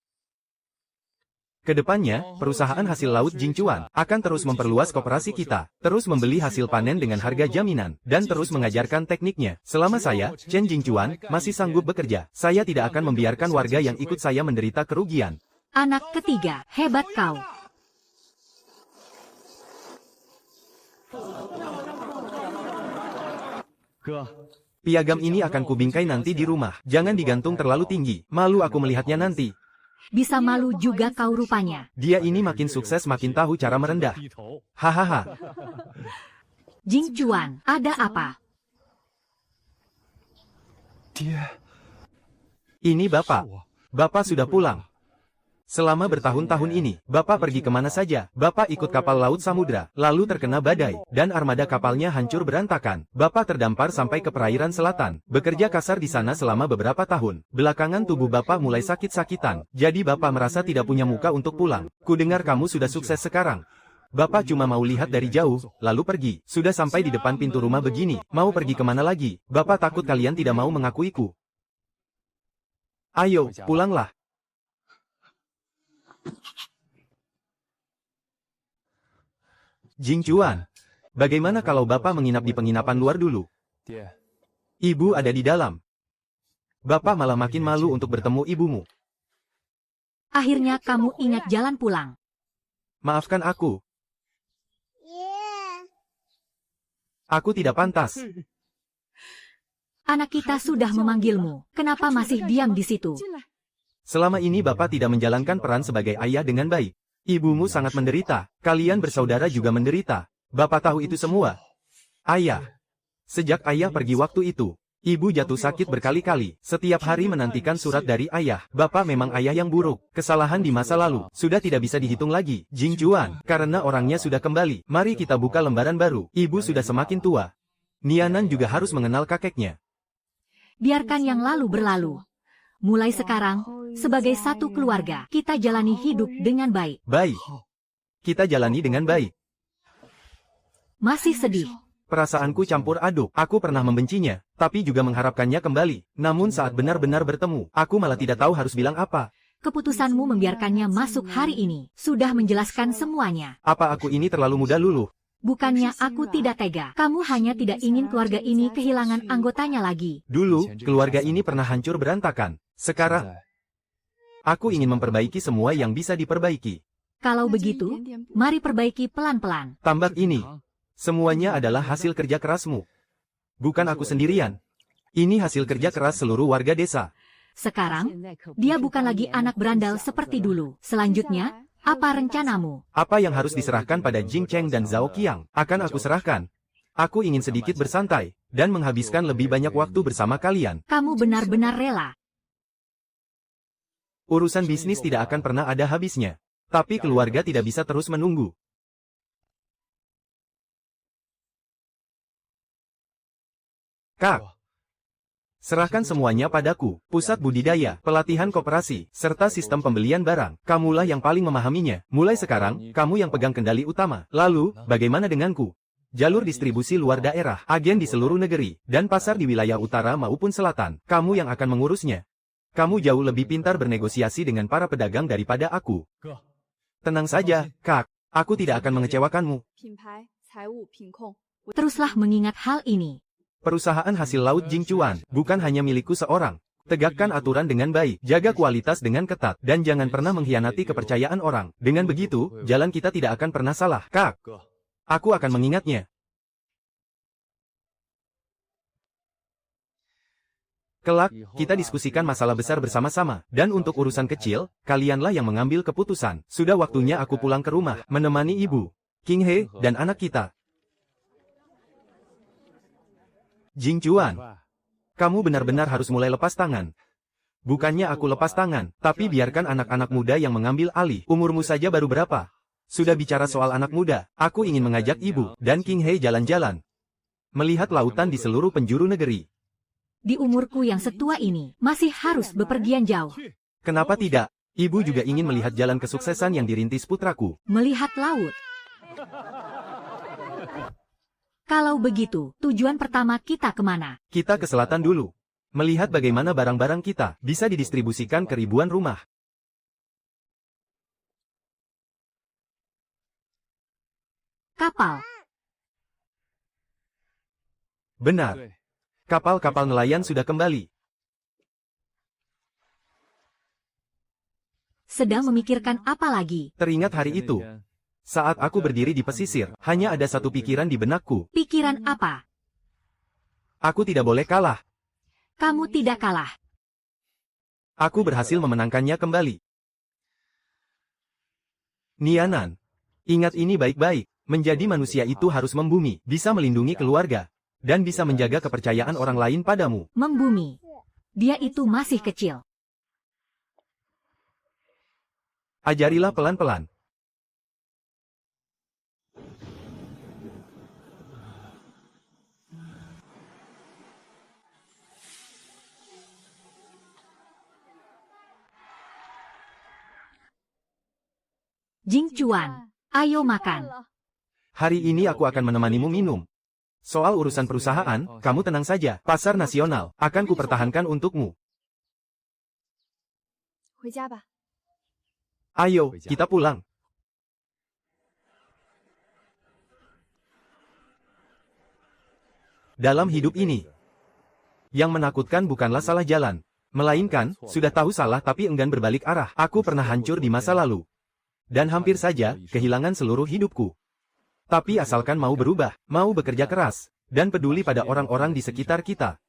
Kedepannya, perusahaan hasil laut Jingcuan akan terus memperluas koperasi kita, terus membeli hasil panen dengan harga jaminan, dan terus mengajarkan tekniknya. Selama saya, Chen Jingcuan, masih sanggup bekerja, saya tidak akan membiarkan warga yang ikut saya menderita kerugian. Anak ketiga, hebat kau. Piagam ini akan kubingkai nanti di rumah. Jangan digantung terlalu tinggi. Malu aku melihatnya nanti. Bisa malu juga kau rupanya. Dia ini makin sukses makin tahu cara merendah. Hahaha. Jingcuan, ada apa? Ini Bapak. Bapak sudah pulang. Selama bertahun-tahun ini, Bapak pergi kemana saja. Bapak ikut kapal laut samudra, lalu terkena badai, dan armada kapalnya hancur berantakan. Bapak terdampar sampai ke perairan selatan, bekerja kasar di sana selama beberapa tahun. Belakangan tubuh Bapak mulai sakit-sakitan, jadi Bapak merasa tidak punya muka untuk pulang. Kudengar kamu sudah sukses sekarang. Bapak cuma mau lihat dari jauh, lalu pergi. Sudah sampai di depan pintu rumah begini, mau pergi kemana lagi? Bapak takut kalian tidak mau mengakuiku. Ayo, pulanglah. Jingcuan, bagaimana kalau Bapak menginap di penginapan luar dulu? Ibu ada di dalam. Bapak malah makin malu untuk bertemu ibumu. Akhirnya kamu ingat jalan pulang. Maafkan aku. Aku tidak pantas. Anak kita sudah memanggilmu. Kenapa masih diam di situ? Selama ini Bapak tidak menjalankan peran sebagai ayah dengan baik. Ibumu sangat menderita. Kalian bersaudara juga menderita. Bapak tahu itu semua. Ayah. Sejak ayah pergi waktu itu, ibu jatuh sakit berkali-kali. Setiap hari menantikan surat dari ayah. Bapak memang ayah yang buruk. Kesalahan di masa lalu sudah tidak bisa dihitung lagi. Jing Juan, karena orangnya sudah kembali. Mari kita buka lembaran baru. Ibu sudah semakin tua. Nianan juga harus mengenal kakeknya. Biarkan yang lalu berlalu. Mulai sekarang, sebagai satu keluarga, kita jalani hidup dengan baik. Baik. Kita jalani dengan baik. Masih sedih. Perasaanku campur aduk. Aku pernah membencinya, tapi juga mengharapkannya kembali. Namun saat benar-benar bertemu, aku malah tidak tahu harus bilang apa. Keputusanmu membiarkannya masuk hari ini sudah menjelaskan semuanya. Apa aku ini terlalu mudah luluh? Bukannya aku tidak tega. Kamu hanya tidak ingin keluarga ini kehilangan anggotanya lagi. Dulu, keluarga ini pernah hancur berantakan. Sekarang, aku ingin memperbaiki semua yang bisa diperbaiki. Kalau begitu, mari perbaiki pelan-pelan. Tambak ini, semuanya adalah hasil kerja kerasmu. Bukan aku sendirian. Ini hasil kerja keras seluruh warga desa. Sekarang, dia bukan lagi anak berandal seperti dulu. Selanjutnya, apa rencanamu? Apa yang harus diserahkan pada Jing Cheng dan Zhao Qiang, akan aku serahkan. Aku ingin sedikit bersantai, dan menghabiskan lebih banyak waktu bersama kalian. Kamu benar-benar rela. Urusan bisnis tidak akan pernah ada habisnya. Tapi keluarga tidak bisa terus menunggu. Kak, serahkan semuanya padaku. Pusat budidaya, pelatihan koperasi, serta sistem pembelian barang. Kamulah yang paling memahaminya. Mulai sekarang, kamu yang pegang kendali utama. Lalu, bagaimana denganku? Jalur distribusi luar daerah, agen di seluruh negeri, dan pasar di wilayah utara maupun selatan. Kamu yang akan mengurusnya. Kamu jauh lebih pintar bernegosiasi dengan para pedagang daripada aku. Tenang saja, Kak. Aku tidak akan mengecewakanmu. Teruslah mengingat hal ini. Perusahaan hasil laut Jing Chuan bukan hanya milikku seorang. Tegakkan aturan dengan baik, jaga kualitas dengan ketat, dan jangan pernah mengkhianati kepercayaan orang. Dengan begitu, jalan kita tidak akan pernah salah. Kak, aku akan mengingatnya. Kelak, kita diskusikan masalah besar bersama-sama, dan untuk urusan kecil, kalianlah yang mengambil keputusan. Sudah waktunya aku pulang ke rumah, menemani ibu, King He, dan anak kita. Jing Chuan, kamu benar-benar harus mulai lepas tangan. Bukannya aku lepas tangan, tapi biarkan anak-anak muda yang mengambil alih. Umurmu saja baru berapa? Sudah bicara soal anak muda, aku ingin mengajak ibu dan King He jalan-jalan. Melihat lautan di seluruh penjuru negeri. Di umurku yang setua ini, masih harus bepergian jauh. Kenapa tidak? Ibu juga ingin melihat jalan kesuksesan yang dirintis putraku. Melihat laut. Kalau begitu, tujuan pertama kita kemana? Kita ke selatan dulu. Melihat bagaimana barang-barang kita bisa didistribusikan ke ribuan rumah. Kapal. Benar. Kapal-kapal nelayan sudah kembali. Sedang memikirkan apa lagi? Teringat hari itu. Saat aku berdiri di pesisir, hanya ada satu pikiran di benakku. Pikiran apa? Aku tidak boleh kalah. Kamu tidak kalah. Aku berhasil memenangkannya kembali. Nianan, ingat ini baik-baik. Menjadi manusia itu harus membumi, bisa melindungi keluarga, dan bisa menjaga kepercayaan orang lain padamu. Membumi. Dia itu masih kecil. Ajarilah pelan-pelan. Jing Chuan, ayo makan. Hari ini aku akan menemanimu minum. Soal urusan perusahaan, kamu tenang saja. Pasar nasional akan kupertahankan untukmu. Ayo, kita pulang. Dalam hidup ini, yang menakutkan bukanlah salah jalan, melainkan sudah tahu salah tapi enggan berbalik arah. Aku pernah hancur di masa lalu. Dan hampir saja kehilangan seluruh hidupku. Tapi asalkan mau berubah, mau bekerja keras, dan peduli pada orang-orang di sekitar kita.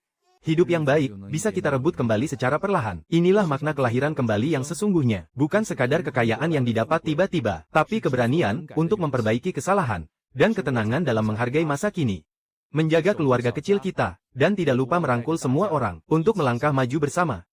Hidup yang baik, bisa kita rebut kembali secara perlahan. Inilah makna kelahiran kembali yang sesungguhnya. Bukan sekadar kekayaan yang didapat tiba-tiba, tapi keberanian untuk memperbaiki kesalahan, dan ketenangan dalam menghargai masa kini. Menjaga keluarga kecil kita, dan tidak lupa merangkul semua orang, untuk melangkah maju bersama.